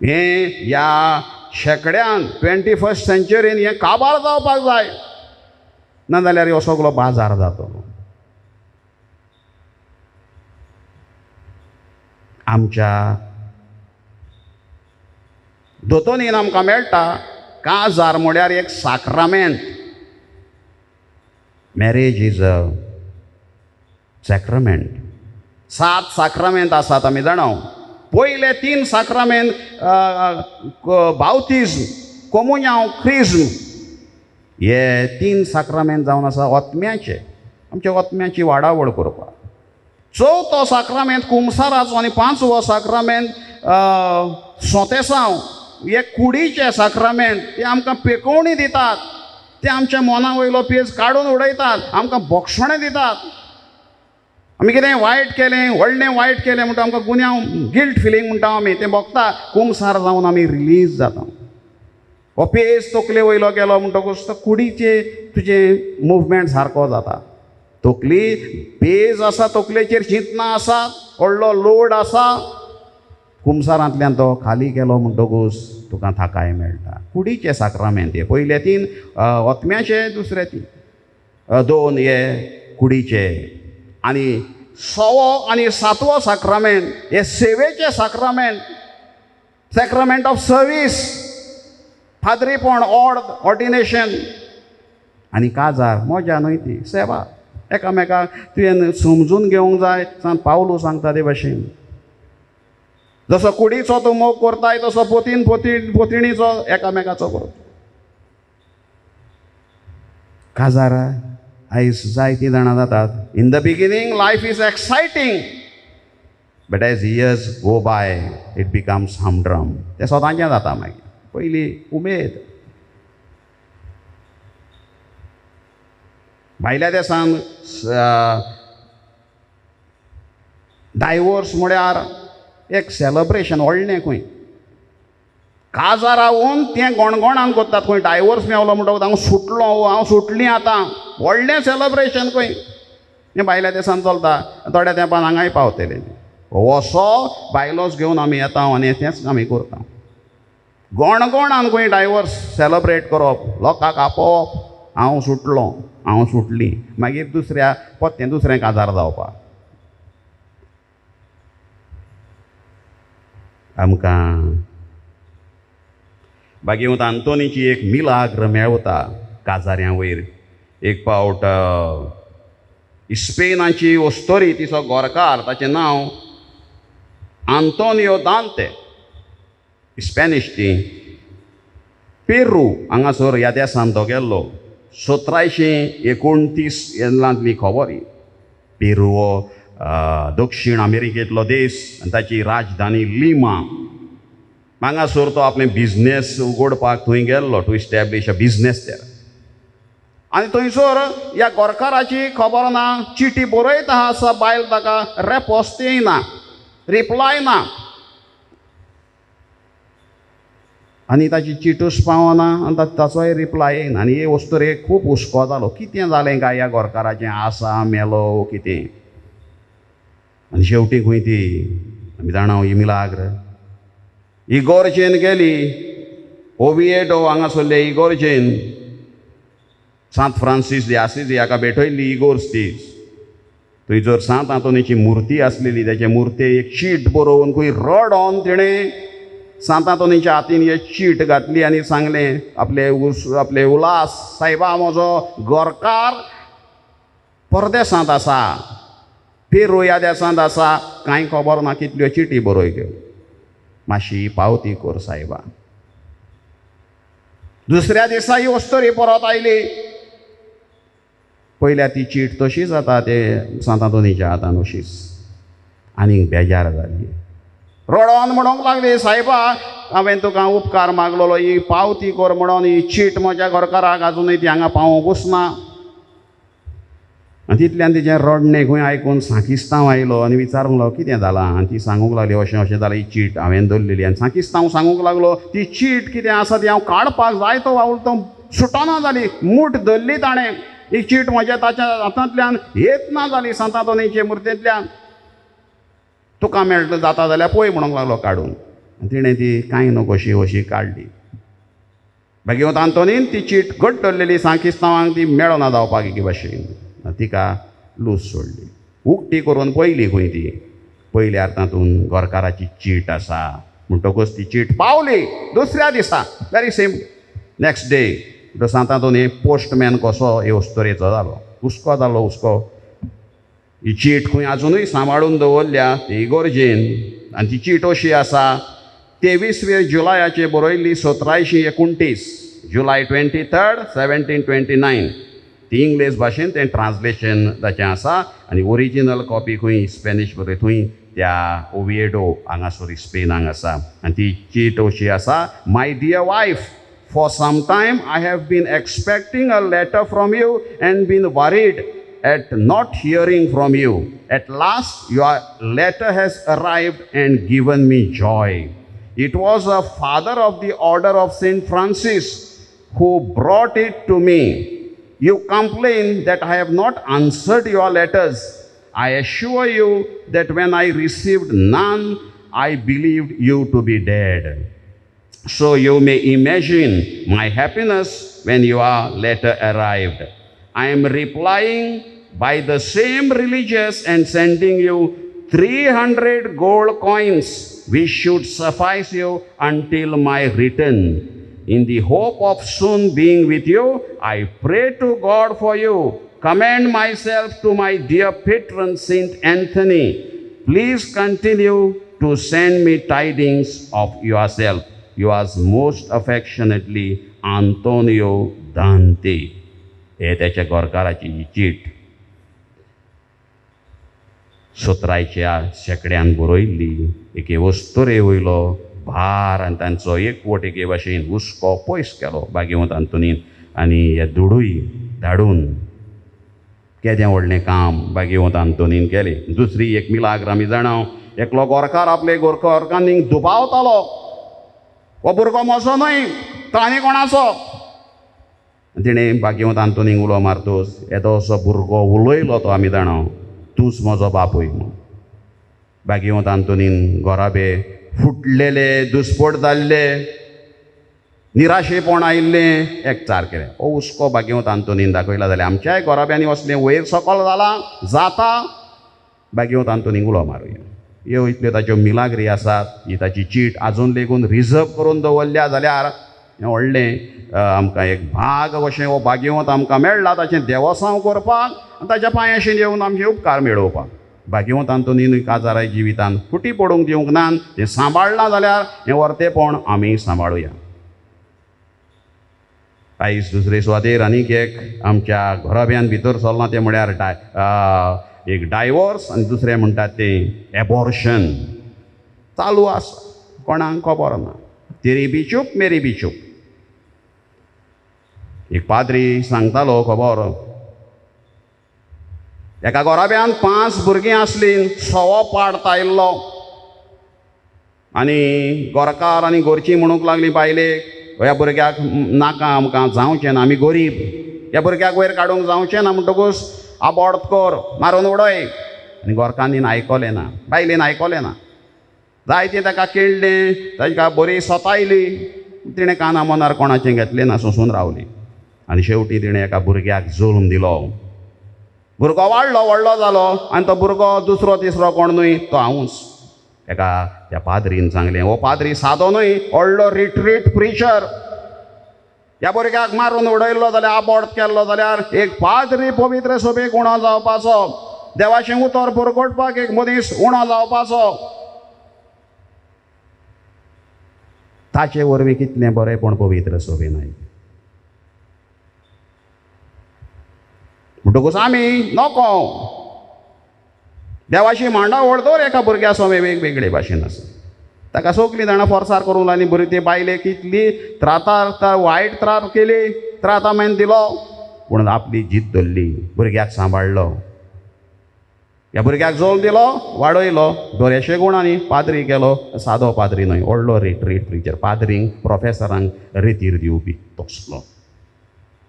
हें ह्या शेकड्यान 21st सेंचुरीन हें काबार जावपाक जाय. नाजाल्यार हो सगळो बाजार जातलो. आमच्या दोतोनीन आमकां मेळटा काजार म्हळ्यार एक साक्रामेंट. Marriage is a सॅक्रामेंट. 7 साक्रामेंट आसात आमी जाणा. पयले 3 साक्रामेंट बावतिझम, कोमुन्यांव, क्रिज्म. हे 3 साक्रामेंट जावन आसा ओतम्याचे, आमच्या ओतम्याची वाडावळ करपाक. 4थो साक्रामेंट कुमसाराचो आनी 5वो साक्रामेंट सोंतेसांव. हे कुडीचे साक्रामेंट. ते आमकां पेकोवणी दितात. ते आमच्या मना वयलो पेज काडून उडयतात. आमकां भक्षणें दितात. आमी कितें वायट केलें, व्हडलें वायट केलें म्हणटा आमकां गुन्यांव गिल्ट फिलींग म्हणटा आमी. तें भोगता कुमसार जावन आमी रिलीज जाता. हो पेज तकले वयलो गेलो म्हणटकूच तो कुडीचे तुजे मुवमेंट सारको जाता. तकली पेज आसा, तकलेचेर चिंतना आसात, व्हडलो लोड आसा. कुमसारांतल्यान तो खाली केलो म्हणटकूच तुका थाकाय मेळटा. कुडीचे साक्रामेंट हे पयले 3 ओतम्याचे, दुसरे 2 हे कुडीचे. आनी 6वो आनी 7वो साक्रामेंट हे सेवेचे साक्रामेंट. सॅक्रामेंट ऑफ सर्वीस, फादरीपण, ऑर्डिनेशन. आनी काजार मजा न्हय ती, सेवा. एकामेकाक तुवें समजून घेवंक जाय. सांत पावलो सांगता ते भाशेन, जसो कुडीचो तूं मोग करताय तसो पोतिणीचो एकामेकाचो करता. काजारां आयज जायतीं जाणां जातात. In the beginning life is exciting, but as years go by it becomes humdrum. तें स्वताचें जाता मागीर. पयलीं उमेद. भायल्या देशान डायवोर्स म्हळ्यार एक सेलेब्रेशन व्हडलें. खंय काजार रावून तें गोणगोणान करतात. खंय डायवोर्स मेवलो म्हणटकूच हांव सुटलो, हांव सुटलीं आतां, व्हडलें सेलेब्रेशन खंय. हें भायल्या देशान चलता. थोड्या तेंपान हांगाय पावतलें. असो बायलोच घेवन आमी येता आनी तेंच आमी करता. गोणगोणान खंय डायवोर्स सेलेब्रेट करप, लोकांक आपोवप, हांव सुटलो, हांव सुटलीं. मागीर दुसऱ्या पत्तें दुसरें काजार जावपाक. आमकां बागेवंत आंतोनीची एक मिलाग्र मेळता काजाऱ्यां वयर. एक फावट स्पेनाची ओस्तोरी, तिचो गोरकार, ताचें नांव आंतोनियो दांते. स्पॅनिश ती. पेरू हांगासर ह्या देशांत तो गेल्लो. 1729 येल्लांतली खबर ही. पेरू हो दक्षिण अमेरिकेंतलो देश आनी ताची राजधानी लिमा. हांगासर तो आपलें बिझनेस उगडपाक थंय गेल्लो, टू इस्टॅब्लीश अ बिझनेस देर. आनी थंयसर ह्या गोरकाराची खबर ना. चिटी बरयता आसा बायल, ताका रेस्पॉन्स येयना, रिप्लाय ना. आनी ताची चिटूस पावना आनी ताचोय रिप्लाय येयना. आनी हे वस्तूर खूब हुस्को जालो. कितें जालें काय ह्या गोरकाराचें? आसा मेलो कितें? आनी शेवटी खंय ती आमी जाणा ही मिलाग्र. इगोर्जेन गेली. ओविएडो हांगासरले इगोर्जेन सांत फ्रांसीस de Assisi हाका भेटयल्ली इगोर्ज ती. थंय जर सांत आंतोनीची मुर्ती आसलेली त्याचे मुर्ते एक चीट बरोवन खंय रडोन तिणें सांत आंतोनीच्या हातीन हे चीट घातली आनी सांगलें आपले उलास सायबा म्हजो गोरकार परदेसांत आसा पेरू ह्या देसांत आसा कांय खबर ना कितल्यो चिटी बरोय घेवन मातशी पावती कर सायबा. दुसऱ्या दिसा ही वस्तोरी परत आयली. पयल्या ती चीट तशी जाता ते सांत आंतोनीच्या हातान अशीच आनीक बेजार जाली. रडोन म्हणूंक लागली सायबा हांवें तुका उपकार मागलोलो ही पावती कर म्हणून ही चीट म्हज्या गोरकाराक अजुनूय ती हांगा पावोंकूच ना. आनी तितल्यान तिचें रडणें खंय आयकून सांकिस्तांव आयलो आनी विचारूंक लागलो कितें जालां. आनी ती सांगूंक लागली अशें अशें जालां ही चीट हांवें धरलेली. आनी सांकिस्तांव सांगूंक लागलो ती चीट कितें आसा ती हांव काडपाक जाय तो वावूल तो सुटना जाली. मूठ धरली ताणें. ही चीट म्हज्या ताच्या हातांतल्यान येत ना जाली सांत आंतोनीचे मुर्तेंतल्यान. तुका मेळटा जाता जाल्यार पळय म्हणूंक लागलो काडून. तिणें ती कांय नको अशी काडली. भाग्यवंत आंतोनीन ती चीट घट्ट धरलेली. सांकिस्तांवांक ती मेळना जावपाक एके भाशेन तिका लूज सोडली. उक्ती करून पयली खंय ती पयल्यार तातूंत गोरकाराची चीट आसा. म्हणटकूच ती चीट पावली दुसऱ्या दिसा वेरी सेम नेक्स्ट डे सांत आंतोनी पोस्टमॅन कसो हे वस्तोरेचो जालो. हुस्को जालो हुस्को. ही चीट खंय अजुनूय सांबाळून दवरल्या ती इगोर्जेन. आनी ती चीट अशी आसा 23 जुलयाचे बरयल्ली 1729 जुलय 23, 1729. ती इंग्लीश भाशेन तें ट्रान्सलेशन ताचें आसा आनी ओरिजिनल कॉपी खंय स्पेनीश बरय थंय त्या ओविएडो हांगासर स्पेन हांगा आसा. आनी ती चीट अशी आसा my dear wife for some time I have been expecting a letter from you and been worried at not hearing from you. At last your letter has arrived and given me joy. It was a father of the order of St. Francis who brought it to me. You complain that I have not answered your letters. I assure you that when I received none, I believed you to be dead. So you may imagine my happiness when your letter arrived. I am replying by the same religious and sending you 300 gold coins, which should suffice you until my return. In the hope of soon being with you, I pray to God for you. Commend myself to my dear patron Saint Anthony. Please continue to send me tidings of yourself. Yours most affectionately, Antonio Dante. हे त्याच्या गोरकाराची cheat 17च्या शेकड्यान बरयल्ली. एके वस्तोरे वयलो भार आनी तांचो एकवट एके भाशेन हुस्को पयस केलो भाग्यवंत आंतोनीन. आनी हे दुडूय धाडून केदें व्हडलें काम भाग्यवंत आंतोनीन केलें. दुसरी एक मिलाग्र आमी जाणाव. एकलो गोरकार आपले गोरकांनीक दुबावतालो हो भुरगो म्हजो न्हय तो आनी कोणाचो. तिणें भाग्यवंत आंतोनीक उलो मारतोच येदो असो भुरगो उलयलो तो आमी जाणाव तूंच म्हजो बापूय म्हूण. भाग्यवंत आंतोनीन घोराबे फुटलेले दुस्पट जाल्ले निराशेपण आयिल्लें एकचार केलें. हो हुस्को भाग्यवंत आंतोनीन दाखयला जाल्यार आमच्याय घोराब्यांनी असलें वयर सकल जालां जाता. भाग्यवंत आंतोनीक उलो मारूया. ह्यो इतल्यो ताच्यो मिलाग्री आसात. ही ताची चीट आजून लेगून रिजर्व करून दवरल्या जाल्यार हें व्हडलें आमकां एक भाग अशें हो भाग्यवंत आमकां मेळ्ळा ताचें देवसांव करपाक आनी ताच्या पांयाशीं येवन आमचे उपकार मेळोवपाक. भाग्यवंत आंतोनीन काजाराय जिवितान फुटी पडूंक दिवंक ना. तें सांबाळना जाल्यार हें वर्तेपण आमी सांबाळुया. आयज दुसरे सुवातेर आनीक एक आमच्या घोराब्यान भितर चलना तें म्हळ्यार एक डायवोर्स आनी दुसरें म्हणटात तें एबॉर्शन चालू आसा. कोणाक खबर ना. तेरी बी चूप मेरी बी चूप. एक पाद्री सांगतालो खबर एका घोराब्यान 5 भुरगीं आसलीं. 6वो पाड आयिल्लो आनी गोरकार आनी घरचीं म्हणूंक लागलीं बायलेक ह्या भुरग्याक नाका आमकां जावचें ना आमी गरीब ह्या भुरग्याक वयर काडूंक जावचें ना म्हणटकूच आबोर्ट कर मारून उडय. आनी गोरकांनीन आयकलें ना बायलेन आयकलें ना. जायतें ताका केळ्ळें ताका बरी सतायली. तिणें काना मनार कोणाचें घेतलें ना सोंसून रावली. आनी शेवटी तिणें एका भुरग्याक जळून दिलो. भुरगो वाडलो व्हडलो जालो आनी तो भुरगो दुसरो तिसरो कोण न्हय तो हांवूच. एका त्या पाद्रीन सांगलें, हो पाद्री सादो न्हय, व्हडलो रिट्रीट प्रिचर. ह्या भुरग्याक मारून उडयल्लो जाल्यार आबोर्ड केल्लो जाल्यार एक पाद्री पवित्र सभेक उणो जावपाचो, देवाचें उतर भरगोडपाक एक मनीस उणो जावपाचो. ताचे वरवीं कितलें बरेंपण पवित्र सभेन आयलें. म्हणटकूच आमी नोको देवाची मांडावळ दर एका भुरग्या समे वेगवेगळे भाशेन आसा. ताका सगळीं जाणां फोर्सार करूंक लागलीं. बरी ते बायले कितली त्राता वायट त्रास केली, त्रातामेन दिलो, पूण आपली जीद धरली, भुरग्याक सांबाळलो. ह्या भुरग्याक जोल दिलो, वाडयलो, बरेशे गुणांनी पाद्री केलो. सादो पाद्री न्हय, व्हडलो रिट्रीट प्रिचर. पाद्रींक प्रोफेसरांक रितीर दिवपी तसलो.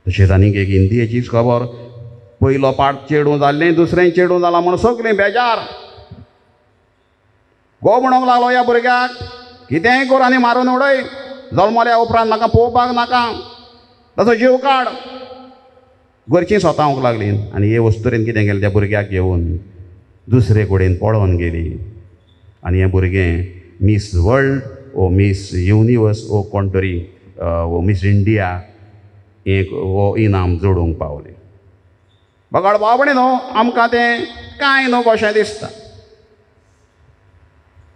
तशेंच आनीक एक हिंदीचीच खबर. पयलो पाट चेडूं जाल्लें, दुसरें चेडूं जालां म्हूण सगळीं बेजार. गो म्हणूंक लागलो ह्या भुरग्याक, कितेंय कर आनी मारून उडय, जल्मल्या उपरांत म्हाका पळोवपाक नाका, ताचो जीव काड. घरचीं स्वतावंक लागलीं आनी हे वस्तुरेन कितें केलें, त्या भुरग्याक घेवन दुसरे कडेन पळोवन गेली. आनी हें भुरगें मीस वर्ल्ड वो मीस युनिवर्स वो कोण तरी वो मीस इंडिया एक वो इनाम जोडूंक पावलें. बगाड बाबणे न्हू, आमकां तें कांय न्हू कशें दिसता.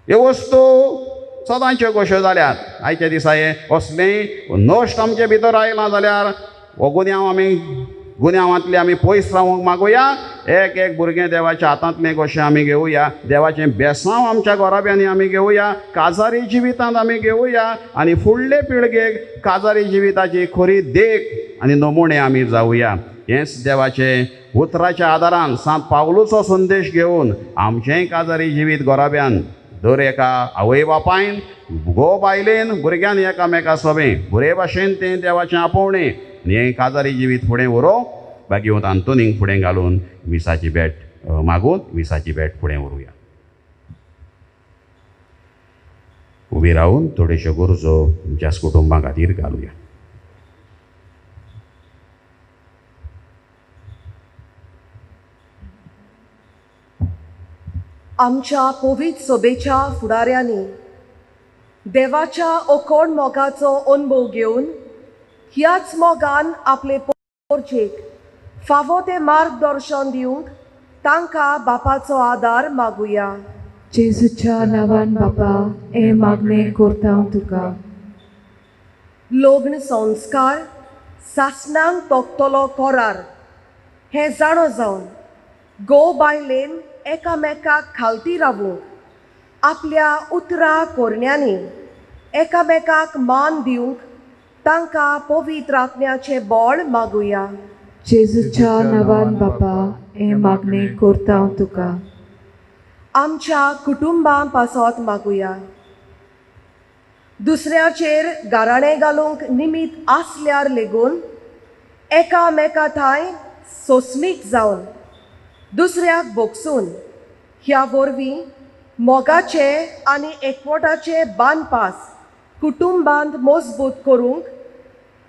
ह्यो वस्तू सदांच्यो कश्यो जाल्यात. आयच्या दिसा हे असलें नश्ट आमचे भितर आयलां जाल्यार हो गुन्यांवांतले आमी पयस रावंक मागुया. एक एक भुरगें देवाच्या हातांतलें कशें आमी घेवया. देवाचें बेसांव आमच्या घोराब्यांनी आमी घेवया. काजारी जिवितांत आमी घेवया आनी फुडले पिळगेक काजारी जिविताची खरी देख आनी नमुणे आमी जावया. हेंच देवाचें उतराच्या आदारान सांत पावलूचो संदेश घेवन आमचेंय काजारी जिवीत घोराब्यान दर एका आवय बापायन गो बायलेन भुरग्यान एकामेका सोबे बरे भाशेन तें देवाचें आपोवणें आनी हें काजारी जिवीत फुडें व्हरोवप. भाग्यवंत आंतोनीक फुडें घालून विसाची भेट मागून विसाची भेट फुडें व्हरुया. उबी रावन थोड्योश्यो गरजो तुमच्या कुटुंबा खातीर घालुया. आमच्या पवित्र सभेच्या फुडाऱ्यांनी देवाच्या ओकोड मोगाचो अनुभव घेवन ह्याच मोगान आपले पोरचेक फावो ते मार्गदर्शन दिवंक तांकां बापाचो आदार मागुया. जेजूच्या नांवान बापा, हे मागणें करता हांव तुका. लग्न संस्कार सासणांक तोखतलो करार हें जाणो जावन गो बायलेन एकामेकाक खालती रावूंक आपल्या उतरा कोरण्यांनी एकामेकाक मान दिवंक तांकां पवित्र आत्म्याचें बळ मागुया. जेजूच्या नांवान बापा, हे मागणें करता हांव तुका. आमच्या कुटुंबां पासत मागुया. दुसऱ्याचेर गाराणें घालूंक निमीत आसल्यार लेगून एकामेका थंय सोंसमीक जावन दुसऱ्याक बोगसून ह्या वरवीं मोगाचे आनी एकवटाचे बांदपास कुटुंबांत मजबूत करूंक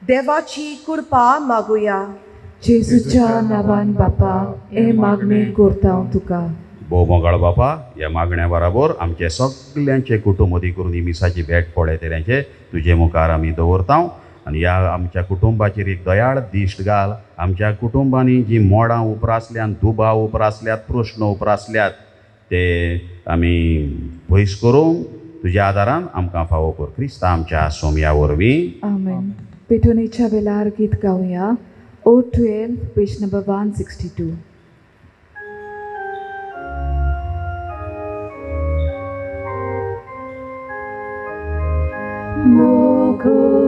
देवाची कृपा मागुया. जेजूच्या नांवान बापा, हे मागणें करता हांव तुका. भोव मोगाळ बापा, ह्या मागण्या बरोबर आमचे सगळ्यांचे कुटुंब मदीं करून ही मिसाची भेट पळय तेऱ्यांचे तुजे मुखार आमी दवरता. आनी ह्या आमच्या कुटुंबाचेर एक दयाळ दिश्ट घाल. आमच्या कुटुंबांनी जी मोडां उपरासल्यात, दुबाव उपरासल्यात, प्रश्न उपरासल्यात ते आमी पयस करूंक तुज्या आदारान आमकां फावो कर. क्रिस्ता आमच्या सोम्या वरवीं. आमेन. पेटोनेच्या वेळार गीत गावया. ओ 12 page number 162.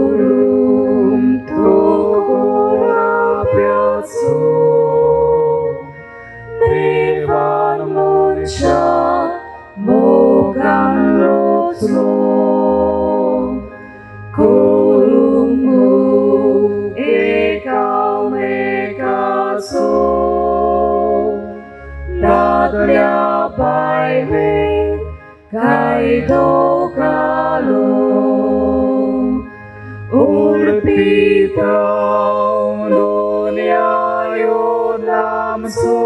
Mogurum togorabiasu Privan munsha mogan roslo Kurumu ekau mekaso Dadlia baile kaido kalum Urpita unulia yonam आमचो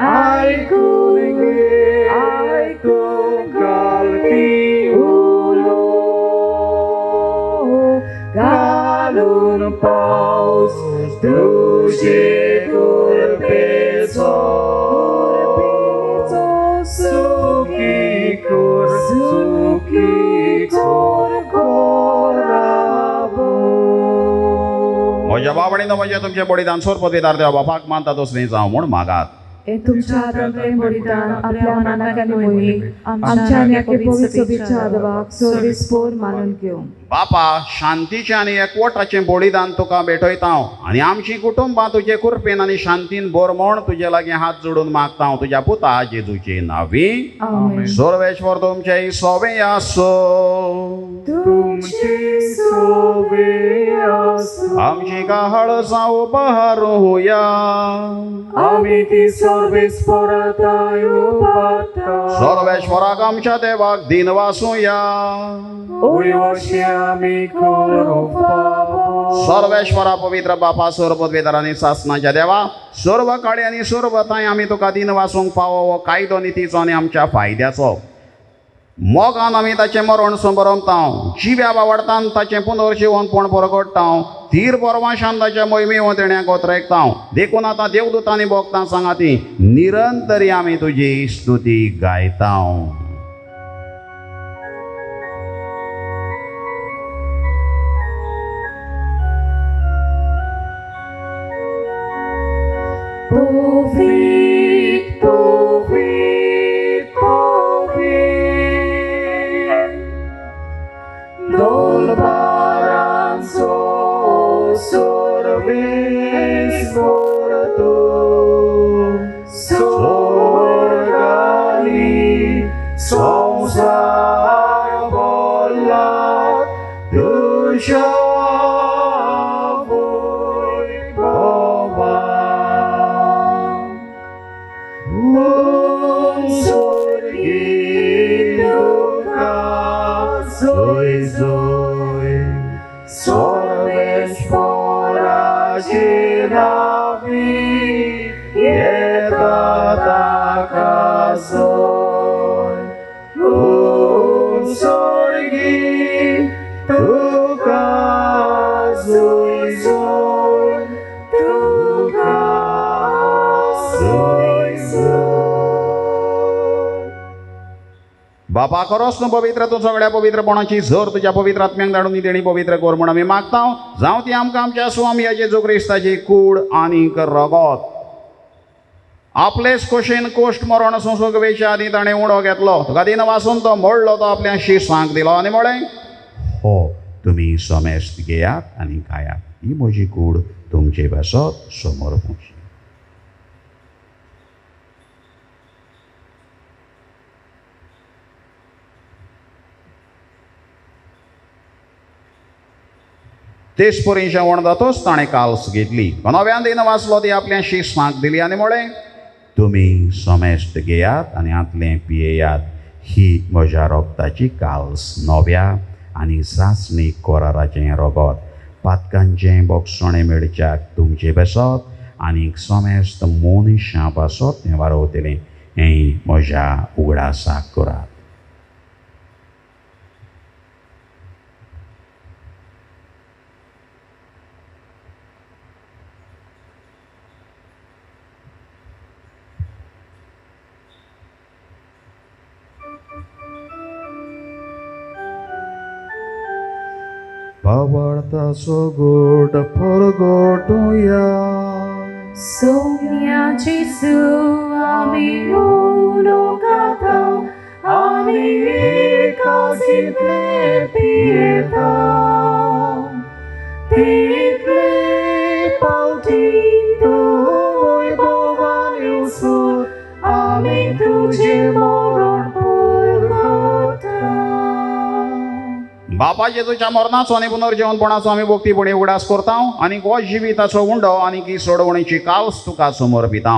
आयकून घे आयकून घालपी उलो घालून पावस तुजे कुरपेचो सुखी कोर घोराबो. म्हज्या बाबडीनं म्हणजे तुमचे बळीदान सोरपतीदार देवा बापाक मानता तसलें जावं म्हूण मागात. हे तुमच्या हातांतलें बलिदान आपल्या मनाक आनी मोहीक आमच्या आनी आपले पवित्र विचार देवाक सोयीस्पोर मानून घेवं. बापा शांतीचें आनी एकवटाचें बळीदान तुका भेटयता आनी आमचीं कुटुंबां तुजे कृपेन आनी शांतीन बोर म्हूण तुजे लागीं हात जोडून मागता हांव तुज्या पुता जेजूचे नांवी. आमेन. सर्वेश्वर तुमचे सोबे आसो. तुमची सोबे आसो. आमची काहळ जावं बहारूया. आमी ती सर्वेस्पराताय उबारता. सर्वेश्वराक आमच्या देवाक दिन वासूया. उयोशी आमी करूं पावो. सर्वेश्वरा पवित्र बापा सर्वपदवेदार आनी सासनाच्या देवा सर्व काळी आनी सर्व थंय आमी तुका दिन वासूंक फावो हो कायदो नितीचो आनी आमच्या फायद्याचो. मोगान आमी ताचें मरण संबरमता जिव्या वावडटान ताचें पुनर्जीवनपण परगडटा. धीर परवाशान ताच्या मोहिमे वतण्याक कोतरेकता. देखून आतां देवदूतांनी भोगतां सांगाती निरंतरी आमी तुजी स्तुती गायता. Povit, povit, povit. Dolbaranzo sorbis morto. Sorgali sonzar bollat dusha. बापा खरोच न्हू पवित्र तूं सगळ्या पवित्रपणाची झर तुज्या पवित्र आत्म्याक धाडून तेणी पवित्र कर म्हूण आमी मागता. जावं ती आमकां आमच्या स्वामी जेजू क्रिस्ताची कूड आनीक रगत. आपलेच खोशेन कोश्ट मरण संसोगवेच्या आदी ताणें उडो घेतलो. तुका दिन वासून तो मोडलो तो आपल्या शिसांक दिलो आनी म्हळें हो तुमी समेस्त घेयात आनी खायात. ही म्हजी कूड तुमचे बसत समोर पोवची. तेच परीच्या वणदातोच ताणें काल्स घेतली. नव्यान दिन वाचलो ती आपल्या शिसांक दिली आनी म्हळें तुमी समेस्त घेयात आनी आतलें पियेयात. ही म्हज्या रोगताची काल्स नव्या आनी सासणीक कोराराचें रगत. पातकांचें बोगसणें मेळच्याक तुमचे बसत आनीक समेस्त मनशां पासत तें वारोवतलें. हें म्हज्या उगडासाक करात. Pavartaso good porgotuya. Sonia Jesu ami uno katao ami kasite pieta. Tikle pautito voibovaniusu ami tuje moron purgota. बापा जेजूच्या मरणाचो आनी पुनर्जीवनपणाचो आमी भक्तीपणी उगडास करता आनी हो जिविताचो उंडो आनी की सोडवणीची काल्स तुका समर्पिता.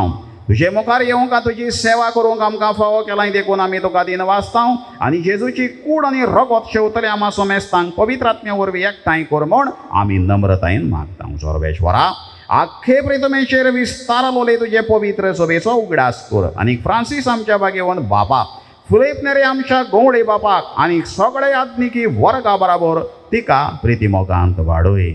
तुजे मुखार येवंक तुजी सेवा करूंक आमकां फावो केलां देखून आमी तुका दिन वाचता आनी जेजूची कूड आनी रगत शेवतले आमा समेस्तांक पवित्र आत्म्या वरवीं एकठांय कर म्हूण आमी नम्रतायेन मागता. सर्वेश्वरा आख्खे प्रितमेचेर विस्तारलोले तुझे पवित्र सभेचो उगडास कर. आनी फ्रांसीस आमच्या बागेवन बापा फुलयपणारे आमच्या गोवडे बापाक आनी सगळे आत्मिकी वर्गा बराबर तिका प्रितिमोगांत वाडय.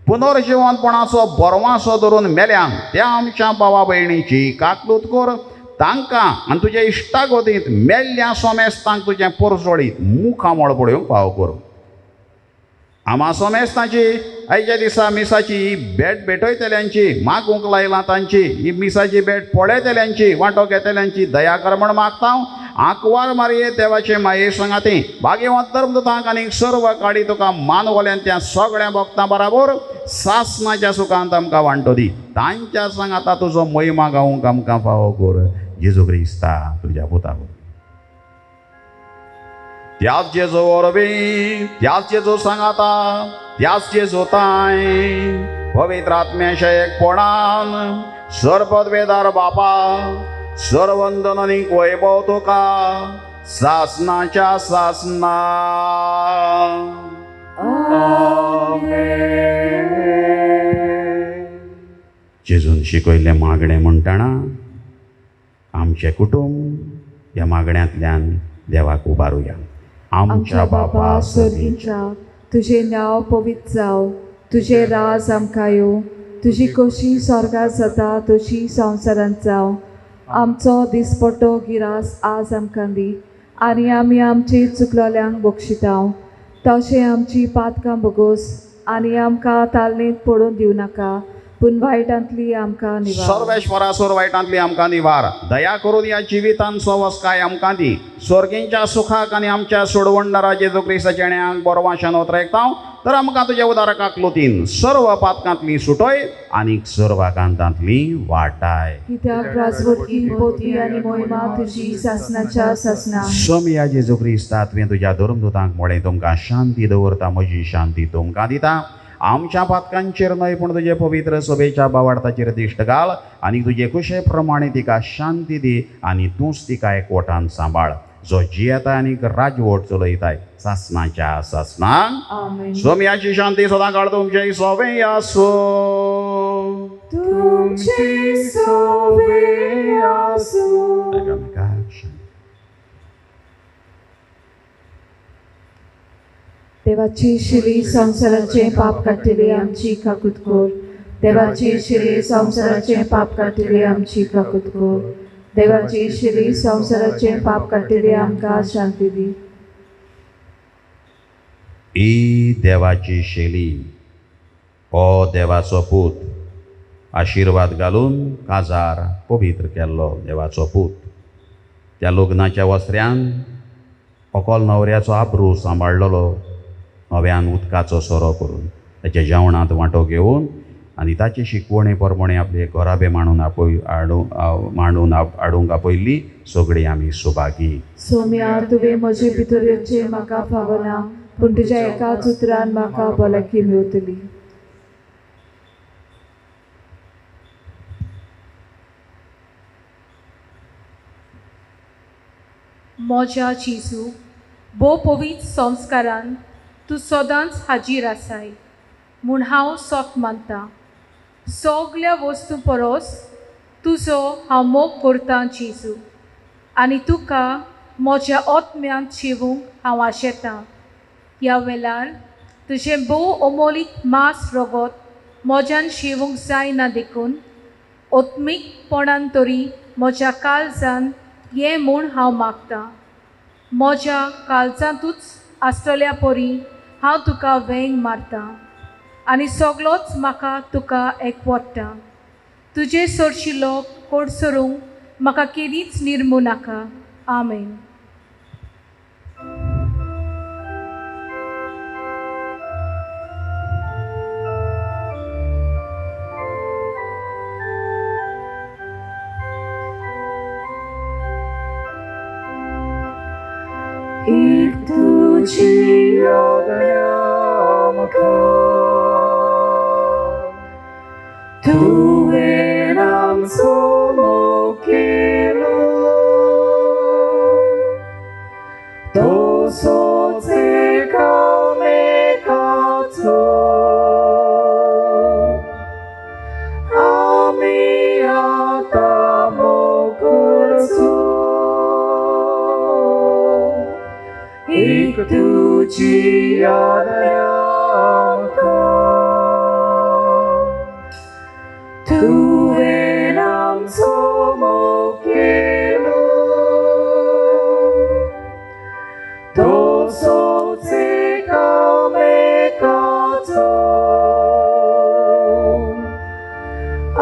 पुनर्जीवनपणाचो बरवासो धरून मेल्यांक त्या आमच्या भावा भयणीची काकलूत कर. तांकां आनी तुज्या इश्टागोतींत मेल्ल्या सोमेस्तांक तुजें परजोळीत मुखामळ पळोवंक फाव कर. आमा सोमेस्तांची आयच्या दिसा मिसाची ही भेट भेटयतल्यांची मागूंक लायलां तांची ही मिसाची भेट पळयतल्यांची वांटो घेतल्यांची दया कर म्हण मागता. आंकवार मारये देवाचे माये संगाती भाग्यवंत धर्मदूतांक आनी सर्व काडी तुका मानवल्यान त्या सगळ्या भक्तां बराबर सासणाच्या सुखांत आमकां वांटो दी. तांच्या सांगाता तुजो महिमा गावूंक आमकां फावो कर. जेजू क्रिस्ता तुज्या पुताक त्याच जेजो वरवीं त्याच जेजो सांगाता त्याच जेजो ताय पवित्र आत्म्याच्या एकपणान सर्वपदवेदार बापा सर्वंदन आनी वैभव तुका सासणाच्या सासना. जेजून शिकयल्लें मागणें म्हणटना आमचें कुटुंब ह्या मागण्यांतल्यान देवाक उबारुया. आमच्या बापा स्वर्गीच्या तुझे नांव पवित्र जावं. तुझे राज आमकां येवं. तुजी कशी स्वर्गांत जाता तशी संवसारांत जावं. आमचो दिसपट्टो गिरास आज आमकां दी आनी आमी आमची चुकलोल्यांक बक्षिता. तशें आमची पातकां बगोस आनी आमकां तालणेंत पडून दिवं नाका पूण वायटांतली आमकां निवार. सर्वेश्वरासोर वायटांतली आमकां निवार. दया करून ह्या जिवितांचो वस्काय आमकां दी. स्वर्गींच्या सुखाक आनी आमच्या सोडवणदारा जेजू क्रिस्ताच्या जेण्यांक बरवाशान उतरायता. तर आमकां तुज्या उदारकाक लोतीन सर्व पातकांतली सुटय आनी सर्व कांतांतली वाटाय. कित्याक राजवटी पोती आनी मोहिमा तुजी सासणाच्या सासना. सोमया जेजू क्रिस्ता तुवें तुज्या धर्मदूतांक म्हळें तुमकां शांती दवरता म्हजी शांती तुमकां दिता. आमच्या पातकांचेर न्हय पूण तुजे पवित्र सभेच्या बावार्थाचेर दिश्ट घाल आनी तुजे कुशे प्रमाणे तिका शांती दी आनी तूंच तिका एकवटान सांबाळ जो जियेता आनी राजवट चलयताय सासणाच्या सासनाक. आमेन. सोम्याची शांती सदां काळ तुमचे सोबे आसो. तुमचे सोबे आसूं. एकामेकाक शांती. देवाची शिरी संसाराचे पाप काटिली आमची काकूत कोर. देवाची शिरी संसाराचे पाप काटिली आमची काकूत कोर. देवाची शिरी संसाराचे पाप काटिली आमकां शांती दी. ही देवाची शेली हो देवाचो पूत आशिर्वाद घालून काजार पवित्र केल्लो देवाचो पूत. त्या लग्नाच्या वस्त्र्यान अकोल न्हवऱ्याचो आब्रू सांबाळलेलो नव्यान उदकाचो सोरो करून ताच्या जेवणांत वांटो घेवन आनी ताचे शिकवणे प्रमाणे आपले घराबे मांडून हाडूंक आपयल्ली सगळीं आमी सुभागी. सोम्या तुवें म्हजे भितर येवचें म्हाका फावना पूण तुज्या एकाच उतरान म्हाका भलायकी मेवतली. मोज्या जेजू भोव पवित्र संस्कारान तूं सदांच हाजीर आसाय म्हूण हांव सोक मानतां. सगल्या वस्तू परस तुजो हांव मोग करतां जेजू आनी तुका म्हज्या आत्म्यांत जेवूंक हांव आशेतां. ह्या वेळार तुजें भोव अमोलीक मास रगत म्हज्यान जेवूंक जायना देखून आत्मीकपणान तरी म्हज्या काळजान ये म्हूण हांव मागतां. म्हज्या काळजांतूच आसतल्या परी हांव तुका वेंग मारतां आनी सगळोच म्हाका तुका एकवटता. तुजे सोडशिल्लो कोडसरूंक म्हाका केदींच निर्मू नाका. आमेन. एक तुझी तुवें आमचो मोग केलो तसोच एकामेकाचो तुझी आज्ञा तुवें आमचो मोग केलो तसोच एकामेकाचो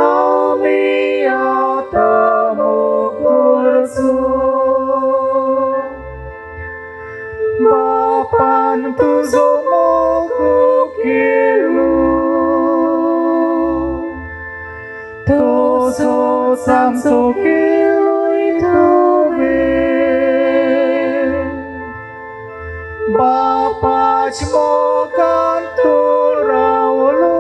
आमी आतां मोग करचो बापान तुजो मोग केलो तसोच आमचो केलोय तुवें बापाच मोगान तूं रावलो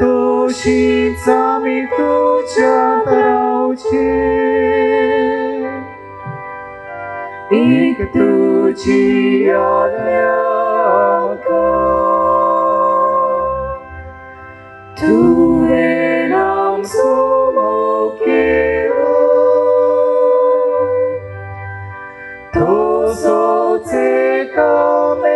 तशीच आमी तुज्यात रावचे एक तुझी आज्ञा तुवें आमचो मोग केलो तसोच एकामेकाचो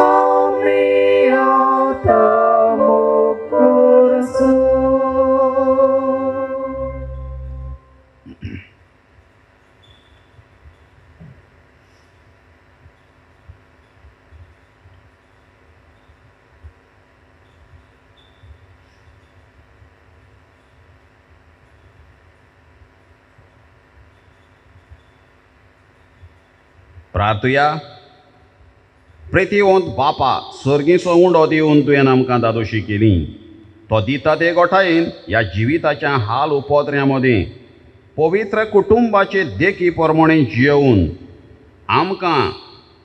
आमी आतां मोग करचो प्रार्थुया. प्रेतीवंत बापा, सर्गीचो उंडो दिवन तुवें आमकां दादोशी केली. तो दिता ते गोठायेन ह्या जिविताच्या हाल उपोत्र्यां मदीं पवित्र कुटुंबाचे देखी प्रमाणे जियेवून आमकां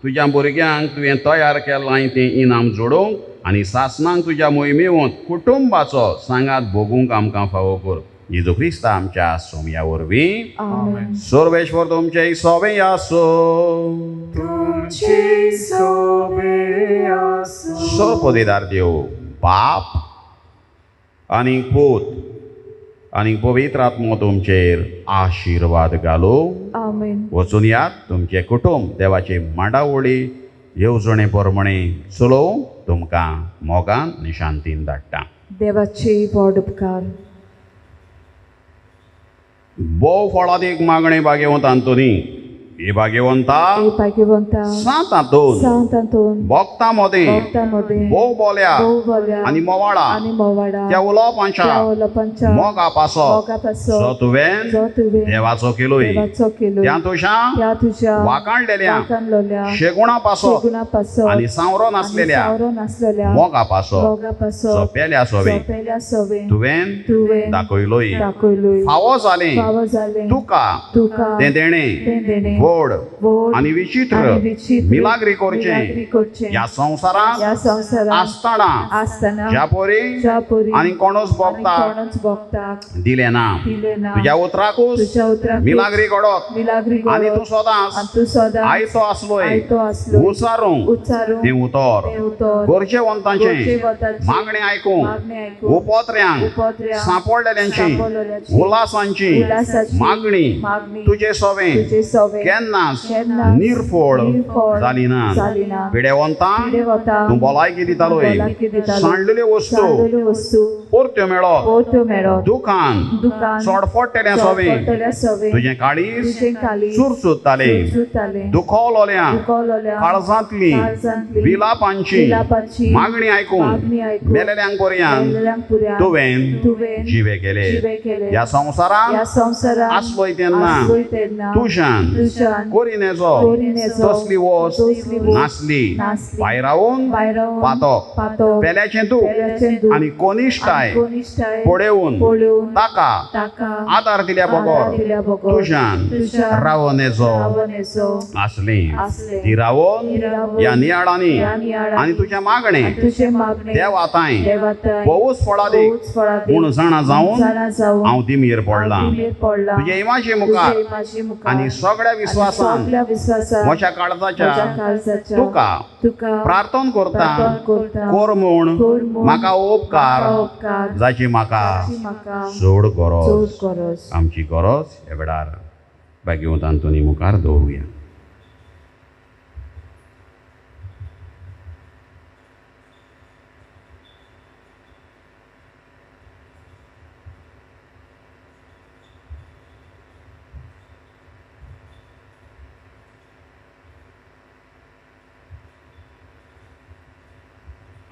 तुज्या भुरग्यांक तुवें तयार केलां तें इनाम जोडूंक आनी सासणांक तुज्या मोहिमेवंत कुटुंबाचो सांगात भोगूंक आमकां फावो कर. जेजू क्रिस्ता आमच्या सोमया वरवीं आमेन. सर्वेश्वर तुमचे सोबे आसो. तुमचे सोबे आसो. सर्वपदीदार देव बाप आनी पूत आनी पवित्र आत्मो तुमचेर आशिर्वाद घालो. आमेन. वचून यात तुमचे कुटुंब देवाचे मांडावळी येवजणे प्रमाणे चलोवंक तुमकां मोगान आनी शांतीन धाडटा. देवाचे व्हड उपकार. बोव फळादीक मागणे भाग्यवंत आंतोनी. हे भाग्यवंता हे भाग्यवंता सांत हातून सांतांतून भक्तां मदें भक्तांमध्ये बोव बोल्या भोव बऱ्या आनी मोवाळा आणि मोवाडा त्या उलोवपांच्या त्या उलोवपांच्या मोगा पासो मोगापासो जो तुवें जो तुवें देवाचो केलोय देवाचो केलो त्या तुज्या त्या तुझ्या वाकाणलेल्या वाकाणलेल्या शेगुणा पासो शेगुणापासो आनी सावरो नासलेल्या सावरो नासलेल्या मोगा पासो मोगापासो सोपेल्या सोबे सोपेल्या सोबे तुवें तुवें दाखयलोय. दाखयलोय. फावो जालें फावो जालें तुका तुका तें देणें तें देणें व्हड व्हड आनी विचित्र आणि विचित्र मिलाग्री मिलाग्री करचें करचें ह्या संवसारांत या संवसारात आसतना आसतना ज्या पोरी ज्या पोरी आनी कोणूच आणि भोगता कोणूच भोगताक दिले ना दिले ना तुज्या उतराकूच तुझ्या उतराक मिलाग्री घडोत मिलाग्री आनी गळत. तूं सदांच आणि तू सदां आयतो आसलोय आयतो आसलो उचारूंक उच्चारूंक तें उतर तें उतर गरजेवंतांचें गरजेवंतांचें मागणें आयकूंक मागणें आयकूंक उपोत्र्यांक उपोत्र्यांक सांपडलेल्यांची सांपडलेल्यांची उल्हासांची उल्हासाची मागणी मागणी तुजे सोबें तुझे सवे केन्नाच केन्नाच निर्फळ निर्फळ जाली ना. जाली ना. पिडेवंतांक पिडेवंतांक तूं भलायकी दितालोय. भलायकी दितालो. सांडलेल्यो वस्तू सांडलेल्यो वस्तू परत्यो मेळत. पोत्यो मेळत. दुकान दुकान चडपडटलें सोबें चडपडटलेल्या सवे तुजें काळीज तुझे काली सुरसुत्तालें. सुतालें दुखवलोल्या दुखवलेल्या काळजांतली काळजांतली विलापांची विलापांची मागणी आयकून मागणी आयकून मेलेल्यांक पर्यंत मेलेल्यांक पुर्यान तुवें तुवें जिवे केले. जिवे केले. ह्या संवसारांत या संवसारात आसलोय तेन्ना आसलोय तेन्ना तुज्यान तुज्यान कोरिनेचो कोरिनेचो तसली वस्त तसली वस्त नासली. नासली. भायर रावून भायर रावून पातोक पातोक पेल्याचें पेल्याचें दूख दूख आनी कोनिश्टाय आनी कोनिश्टाय पळेवून पळोवन ताका ताका आदार दिल्या आदार बगर दिल्या बगर तुज्यान तुज्यान रावनेचो रावनेचो आसली. आसलें. ती रावोन ती रावोन ह्या नियाळांनी ह्या नियाळांनी आनी तुज्या मागणे आनी तुजे मागणे देवाताय देवाताय पवूस फळादीक पवूच फळादीक म्हूण जाणा जावन जाणा जावन हांव तिमीर पडलां. तिमीर पडलां. तुजे इमाचे तुजे मुखार इमाची मुखार आनी सगळ्या आनी विश्वासान सगळ्या विश्वासान म्हज्या म्हज्या काळजाच्या काळजाच्या तुका तुका प्रार्थना प्रार्थना करता करता कोर म्हूण कोर म्हूण म्हाका उपकार म्हाका उपकार जाची म्हाका जाची म्हाका चड चड गरज गरज आमची गरज ह्या वेळार भाग्यवंत आंतोनी मुखार दवरुया.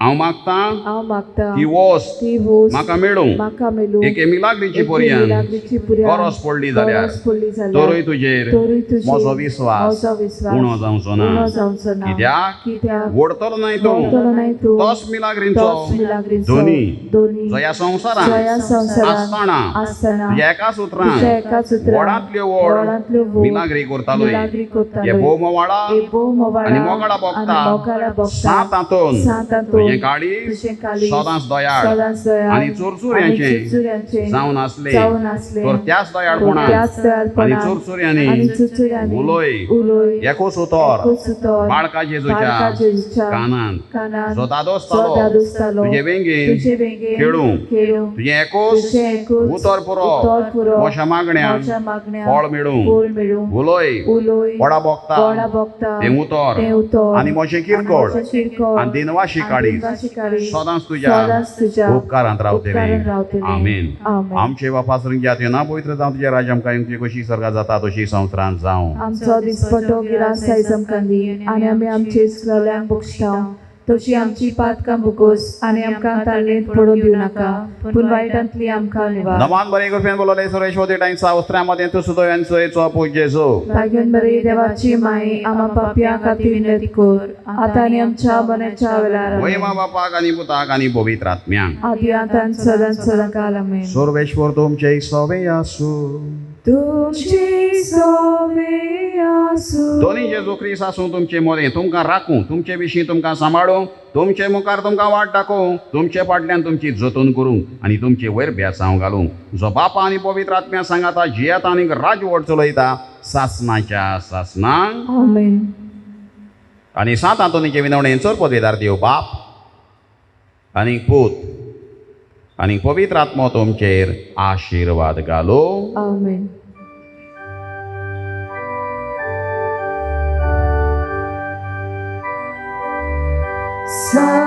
हांव मागतां हांव मागता ती वस्त ती वस्त म्हाका मेळूंक म्हाका मेलूं एक मिलाग्रीची मिलाग्रीची पर्यान पुरयान गरज पडली जाल्यार गरज पडली जाल्यार तोरूय तुजेर तोरूय तुजेर म्हजो विश्वास म्हजो विश्वास उणो जावचो उणो ना. जावचो ना कित्याक कित्याक वडतलो न्हय तूं वळतलो नाही तूं तोच मिलाग्रींचो तोच मिलाग्रींचो दोनी दोनी जो ह्या जो संवसारांत ह्या संवसारांत आसताना आसतना तुज्या एका तुज्या सुत्रांत एका सुत्रांत वडांतल्यो व्हड वडांतल्यो व्हड मिलाग्री करतालोय मिलाग्री हे करतालोय भोवमवाळा हे बोवाळा आनी मोगाळा भोगता आनी मोगाळा भोगता सात हातून सात हातून तुजें काळीज तुजें काळीज सदांच दोयाळ सदांच दयाळ आनी चुरचुऱ्यांचें आनी चुरचुऱ्यांचें जावन आसले जावन आसले तर त्याच तर दोयाळपणान त्याच दयाळपणान आनी चुरचुऱ्यांनी आनी चुरचुऱ्यांनी उलोय उलोय एकूच उतर एकूच उतर बाळका जेजूच्या बाळका जेजूच्या कानांत कानांत जो दादो जो आसतालो दादू आसतालो तुजे वेंगेन तुजे वेंगेन खेळूं खेळूं तुजें एकूच तुजें एकूच उतर पुरो उतर पुरो म्हज्या मागण्यान म्हज्या मागण्यान फळ मेळूं फळ मेळूं उलोय उलोय वडा भोगता वडा भोगता तें उतर तें उतर आनी म्हजें किरकोळ म्हजें किरकोळ आनी दिनवाशी आनी काळीज दिनवाशी काळीज सदांच तुज्या सदांच तुज्या उपकारांत रावतली. उपकारांत रावतली. आमेन. आमेन. आमचे बापा स्वर्गीय ना पवित्र जावं तुजे राज्य आमकां तुजी कशी स्वर्गांत जाता तशी संवसारांत जावं. आमचो दिसपटो गिरास आयज आमकां दी आनी आमी आमचे इस्रायल्यांक बक्षटाव तशी आमची पातकां बुकोस आनी आमकां ताल्लेंत पडूं दिवं नाका पूण वायटांतली आमकां निवार. नमान बरे करपेन बोलले सुरेश्वरी टायम्सा उस्त्र्यामध्ये तूं सुद्दां यांचो पूज जेजू. भाग्यन बरी देवाची माई आमा पापयां खातीर विनंती कर आतां आनी आमच्या मनाच्या वेळार वैमा बापाक आनी पुताक आनी पवित्र आत्म्यांक. आदी आतां सदांच सदांकाल आमेन. सर्वेश्वर तुमचे सवे आसूं. तुमची सोबे आसूं. दोनी जेजू ख्रिस्त आसूं तुमचे मोरें तुमकां राखूं तुमचे विशीं तुमकां सांबाळूं तुमचे मुखार तुमकां वाट दाखोवं तुमचे फाटल्यान तुमची जतन करूं आनी तुमचे वयर बेसांव घालूं जो बापा आनी पवित्र आत्म्या सांगाता जियेता आनी राजवट चलयता सासनाच्या सासनांक आमेन. आनी सात हातोनीचे विनवणेन चड पदवेदार देव बाप आनी पूत आनी पवित्र आत्मो तुमचेर आशिर्वाद घालो. आमेन. सा